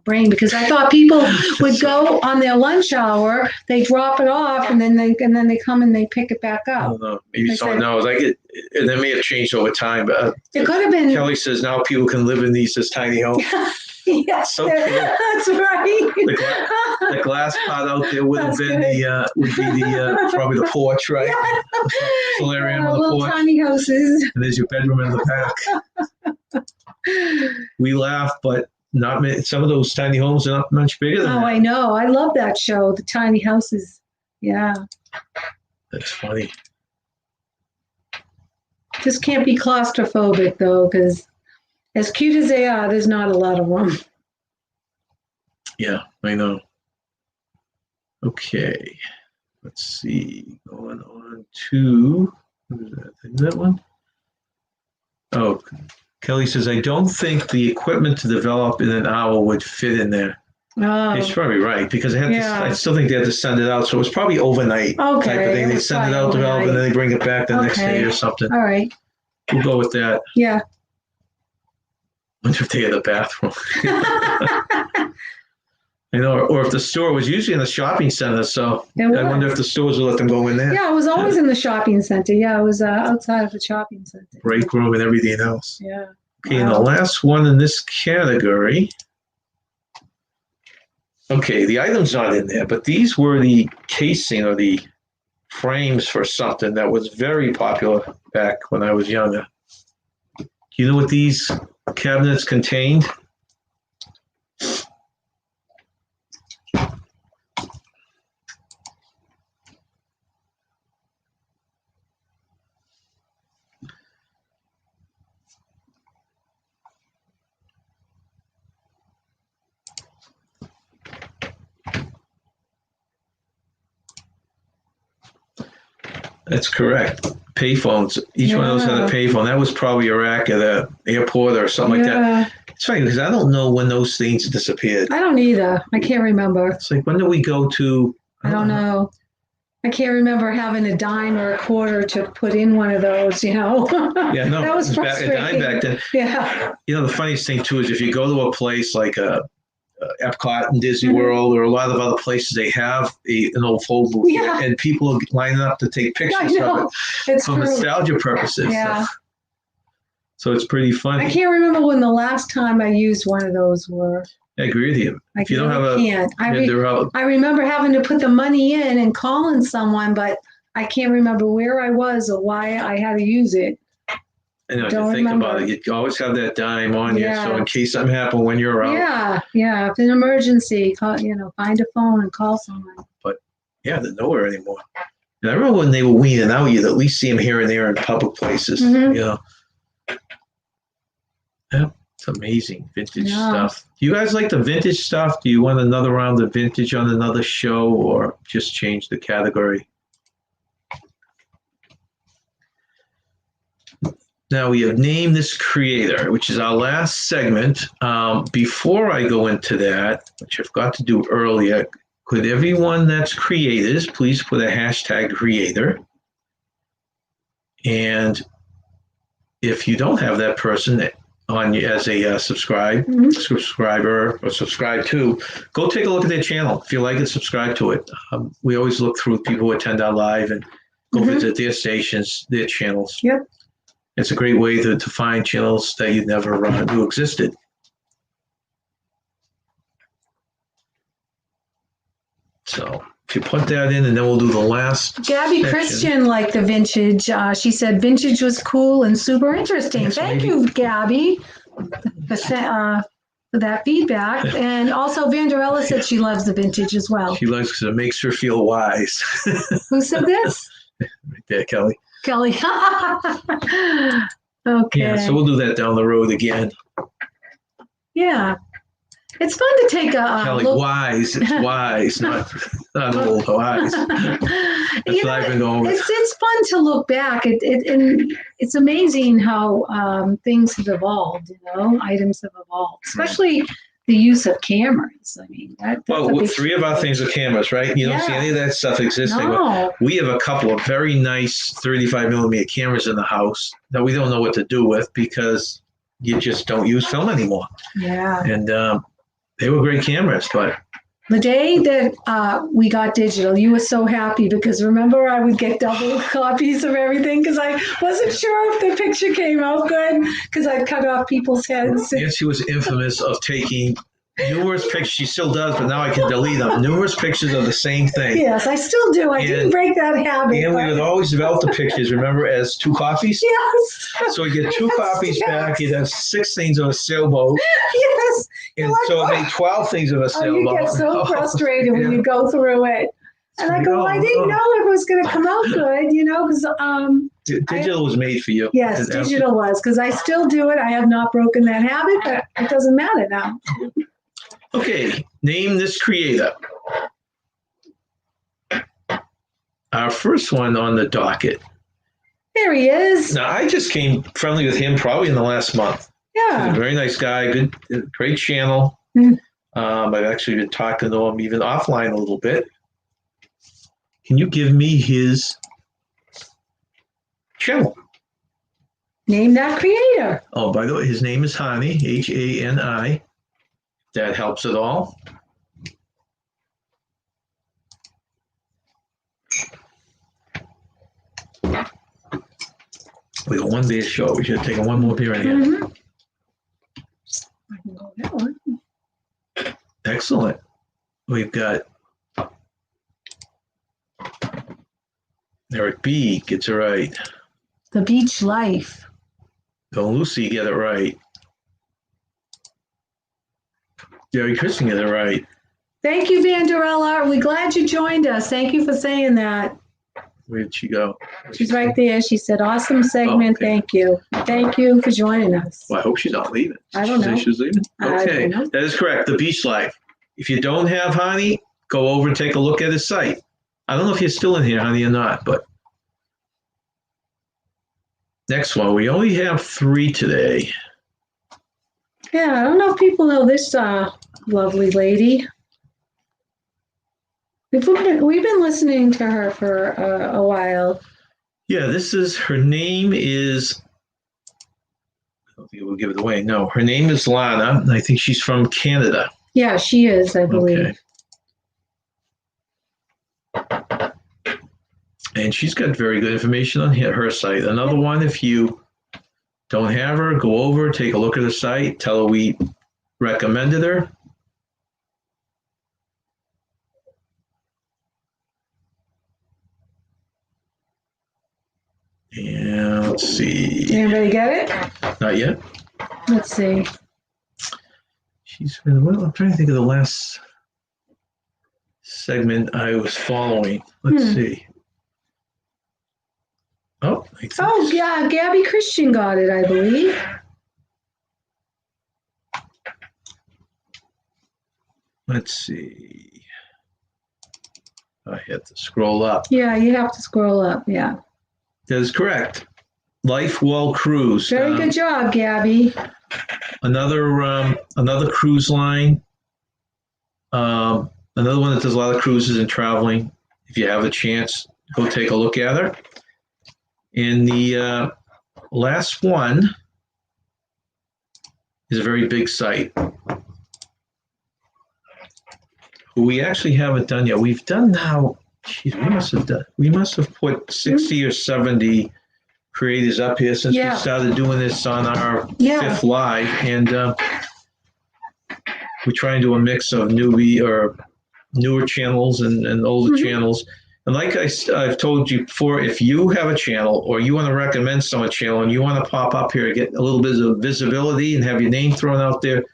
brain, because I thought people would go on their lunch hour, they drop it off, and then they come and they pick it back up. I don't know. Maybe someone knows. And that may have changed over time, but it could have been. Kelly says now people can live in these as tiny homes. Yes, so cool. That's right. The glass pot out there would have been probably the porch, right? Yeah. Solarium on the little porch. Tiny houses. And there's your bedroom in the back. We laugh, but not many, some of those tiny homes are not much bigger than that. I know. I love that show, The Tiny Houses. Yeah. That's funny. Just can't be claustrophobic, though, because as cute as they are, there's not a lot of room. Yeah, I know. Okay. Let's see. Going on to that one. Oh, Kelly says, I don't think the equipment to develop in an hour would fit in there. Oh. She's probably right, because I still think they had to send it out. So it was probably overnight type of thing. They send it out, develop, and then they bring it back the next day or something. All right. We'll go with that. Yeah. I wonder if they had a bathroom. I know, or if the store was usually in the shopping center, so I wonder if the stores will let them go in there. Yeah, it was always in the shopping center. Yeah, it was outside of the shopping center. Break room and everything else. Yeah. Okay, and the last one in this category. Okay, the item's not in there, but these were the casing or the frames for something that was very popular back when I was younger. Do you know what these cabinets contained? That's correct. Payphones. Each one of those had a payphone. That was probably a rack at the airport or something like that. It's funny because I don't know when those things disappeared. I don't either. I can't remember. It's like, when did we go to? I don't know. I can't remember having a dime or a quarter to put in one of those, Yeah, no. That was frustrating. A dime back then. Yeah. The funniest thing too is if you go to a place like Epcot and Disney World or a lot of other places, they have an old phone booth and people are lining up to take pictures of it for nostalgia purposes. Yeah. So it's pretty funny. I can't remember when the last time I used one of those were. I agree with you. If you don't have I remember having to put the money in and calling someone, but I can't remember where I was or why I had to use it. I know, if you think about it, you always have that dime on you, so in case something happened when you're out. Yeah. If an emergency, find a phone and call someone. But they're nowhere anymore. And I remember when they were weaning out, you'd at least see them here and there in public places. Yeah, it's amazing vintage stuff. Do you guys like the vintage stuff? Do you want another round of vintage on another show, or just change the category? Now we have named this creator, which is our last segment. Before I go into that, which I forgot to do earlier, could everyone that's creators please put a hashtag creator? And if you don't have that person on you as a subscriber or subscribe to, go take a look at their channel. If you like it, subscribe to it. We always look through people who attend our live and go visit their stations, their channels. Yep. It's a great way to find channels that you never knew existed. So if you put that in, and then we'll do the last Gabby section. Christian liked the vintage. She said vintage was cool and super interesting. Yes, Thank you, Gabby, for that feedback. And also Vanderella said she loves the vintage as well. She loves because it makes her feel wise. Who said this? Right there, Kelly. Okay. Yeah, so we'll do that down the road again. Yeah. It's fun to take a Kelly, look. Wise. It's wise, not old wise. That's what I've been going with. It's fun to look back. And it's amazing how things have evolved, items have evolved, especially the use of cameras. I mean, three of our things are cameras, right? You don't see any of that stuff existing. No. We have a couple of very nice 35 millimeter cameras in the house that we don't know what to do with because you just don't use film anymore. Yeah. And they were great cameras, but the day that we got digital, you were so happy because remember I would get double copies of everything because I wasn't sure if the picture came out good because I'd cut off people's heads. Nancy was infamous of taking numerous pictures. She still does, but now I can delete them. Numerous pictures of the same thing. Yes, I still do. I didn't break that habit. And we would always develop the pictures, remember, as 2 copies? Yes. So we get 2 copies back. You'd have 6 things of a sailboat. Yes. And so it made 12 things of a sailboat. You get so frustrated when you go through it. And I go, I didn't know it was going to come out good, because digital was made for you. Yes, digital was, because I still do it. I have not broken that habit, but it doesn't matter now. Okay, name this creator. Our first one on the docket. There he is. Now, I just came friendly with him probably in the last month. Yeah. He's a very nice guy, great channel. I've actually been talking to him even offline a little bit. Can you give me his channel? Name that creator. Oh, by the way, his name is Hani, Hani. That helps at all. We got one beer short. We should have taken one more beer in here. Mm-hmm. I can go that one. Excellent. We've got Eric B. gets it right. The Beach Life. Don't Lucy get it right. Jerry Christian get it right. Thank you, Vanderella. We're glad you joined us. Thank you for saying that. Where did she go? She's right there. She said, awesome segment. okay. Thank you. Thank you for joining us. Well, I hope she's not leaving. I don't know. She's leaving? Okay, I don't know. that is correct. The Beach Life. If you don't have Honey, go over and take a look at his site. I don't know if you're still in here, Honey, or not, but next one. We only have 3 today. Yeah, I don't know if people know this lovely lady. We've been listening to her for a while. Yeah, her name is, I don't think we'll give it away. No, her name is Lana, and I think she's from Canada. Yeah, she is, I believe. Okay. And she's got very good information on her site. Another one, if you don't have her, go over, take a look at her site, tell her we recommended her. And let's see. Did anybody get it? Not yet. Let's see. I'm trying to think of the last segment I was following. Let's see. Oh, yeah, Gabby Christian got it, I believe. Let's see. I have to scroll up. Yeah, you have to scroll up, yeah. That is correct. Life Well Cruise. Very good job, Gabby. Another cruise line. Another one that does a lot of cruises and traveling. If you have a chance, go take a look at her. And the last one is a very big site. Who we actually haven't done yet. We've done now. Geez, we must have put 60 or 70 creators up here since we started doing this on our 5th live, and we try and do a mix of newer channels and older channels. And like I've told you before, if you have a channel or you want to recommend someone a channel and you want to pop up here and get a little bit of visibility and have your name thrown out there,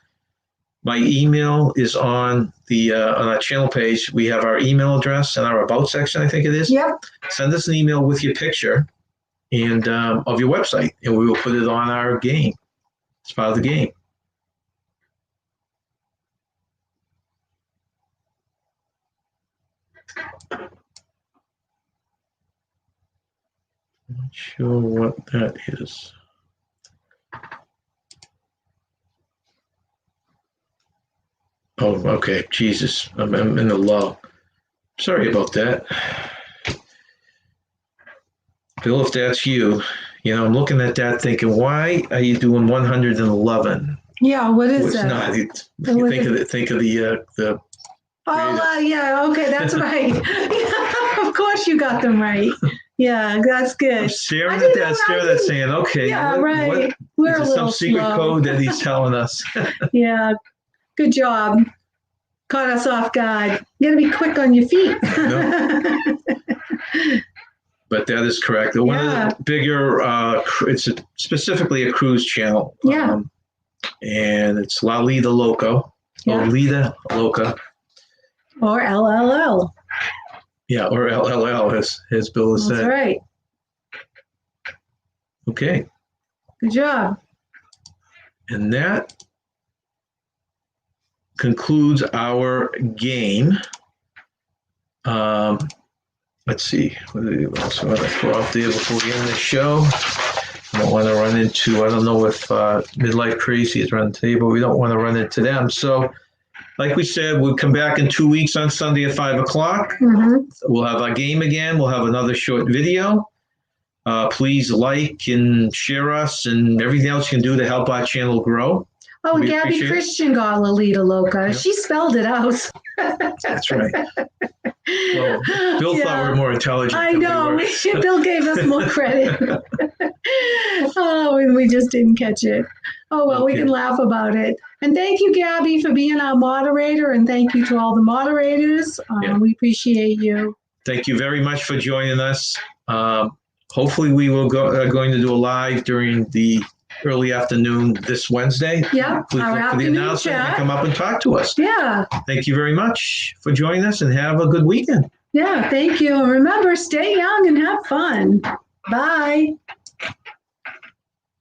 my email is on our channel page. We have our email address in our About section, I think it is. Yep. Send us an email with your picture and of your website, and we will put it on our game. It's part of the game. Not sure what that is. Oh, okay. Jesus, I'm in the low. Sorry about that. Bill, if that's you, I'm looking at that thinking, why are you doing 111? Yeah, what is that? Not. Think of the. Oh, yeah. Okay, that's right. Of course, you got them right. Yeah, that's good. I'm staring at that, saying, okay. Yeah, right. We're a little some secret slow. code that he's telling us. Yeah, good job. Caught us off guard. You got to be quick on your feet. No. But that is correct. One of the bigger, it's specifically a cruise channel. Yeah. And it's La Lida Loco. Yeah. Lida Loca. Or LLL. Yeah, or LLL, as Bill has said. That's right. Okay. Good job. And that concludes our game. Let's see. What else want to throw out there before we end the show? I don't want to run into, I don't know if Midlife Crazy is running today, but we don't want to run into them. So, like we said, we'll come back in 2 weeks on Sunday at 5 o'clock. Mm-hmm. We'll have our game again. We'll have another short video. Please like and share us and everything else you can do to help our channel grow. Oh, and Gabby Christian got Lolita Loca. Yeah. She spelled it out. That's right. Well, Bill thought we were more intelligent. I know. Bill gave us more credit. Oh, and we just didn't catch it. Oh, well, we Okay. can laugh about it. And thank you, Gabby, for being our moderator. And thank you to all the moderators. Yeah. We appreciate you. Thank you very much for joining us. Hopefully we will going to do a live during the early afternoon this Wednesday. Yeah, Please our look for the afternoon announcement and chat. come up and talk to us. Yeah, Thank you very much for joining us and have a good weekend. yeah, thank you. And remember, stay young and have fun. Bye.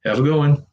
Have a good one.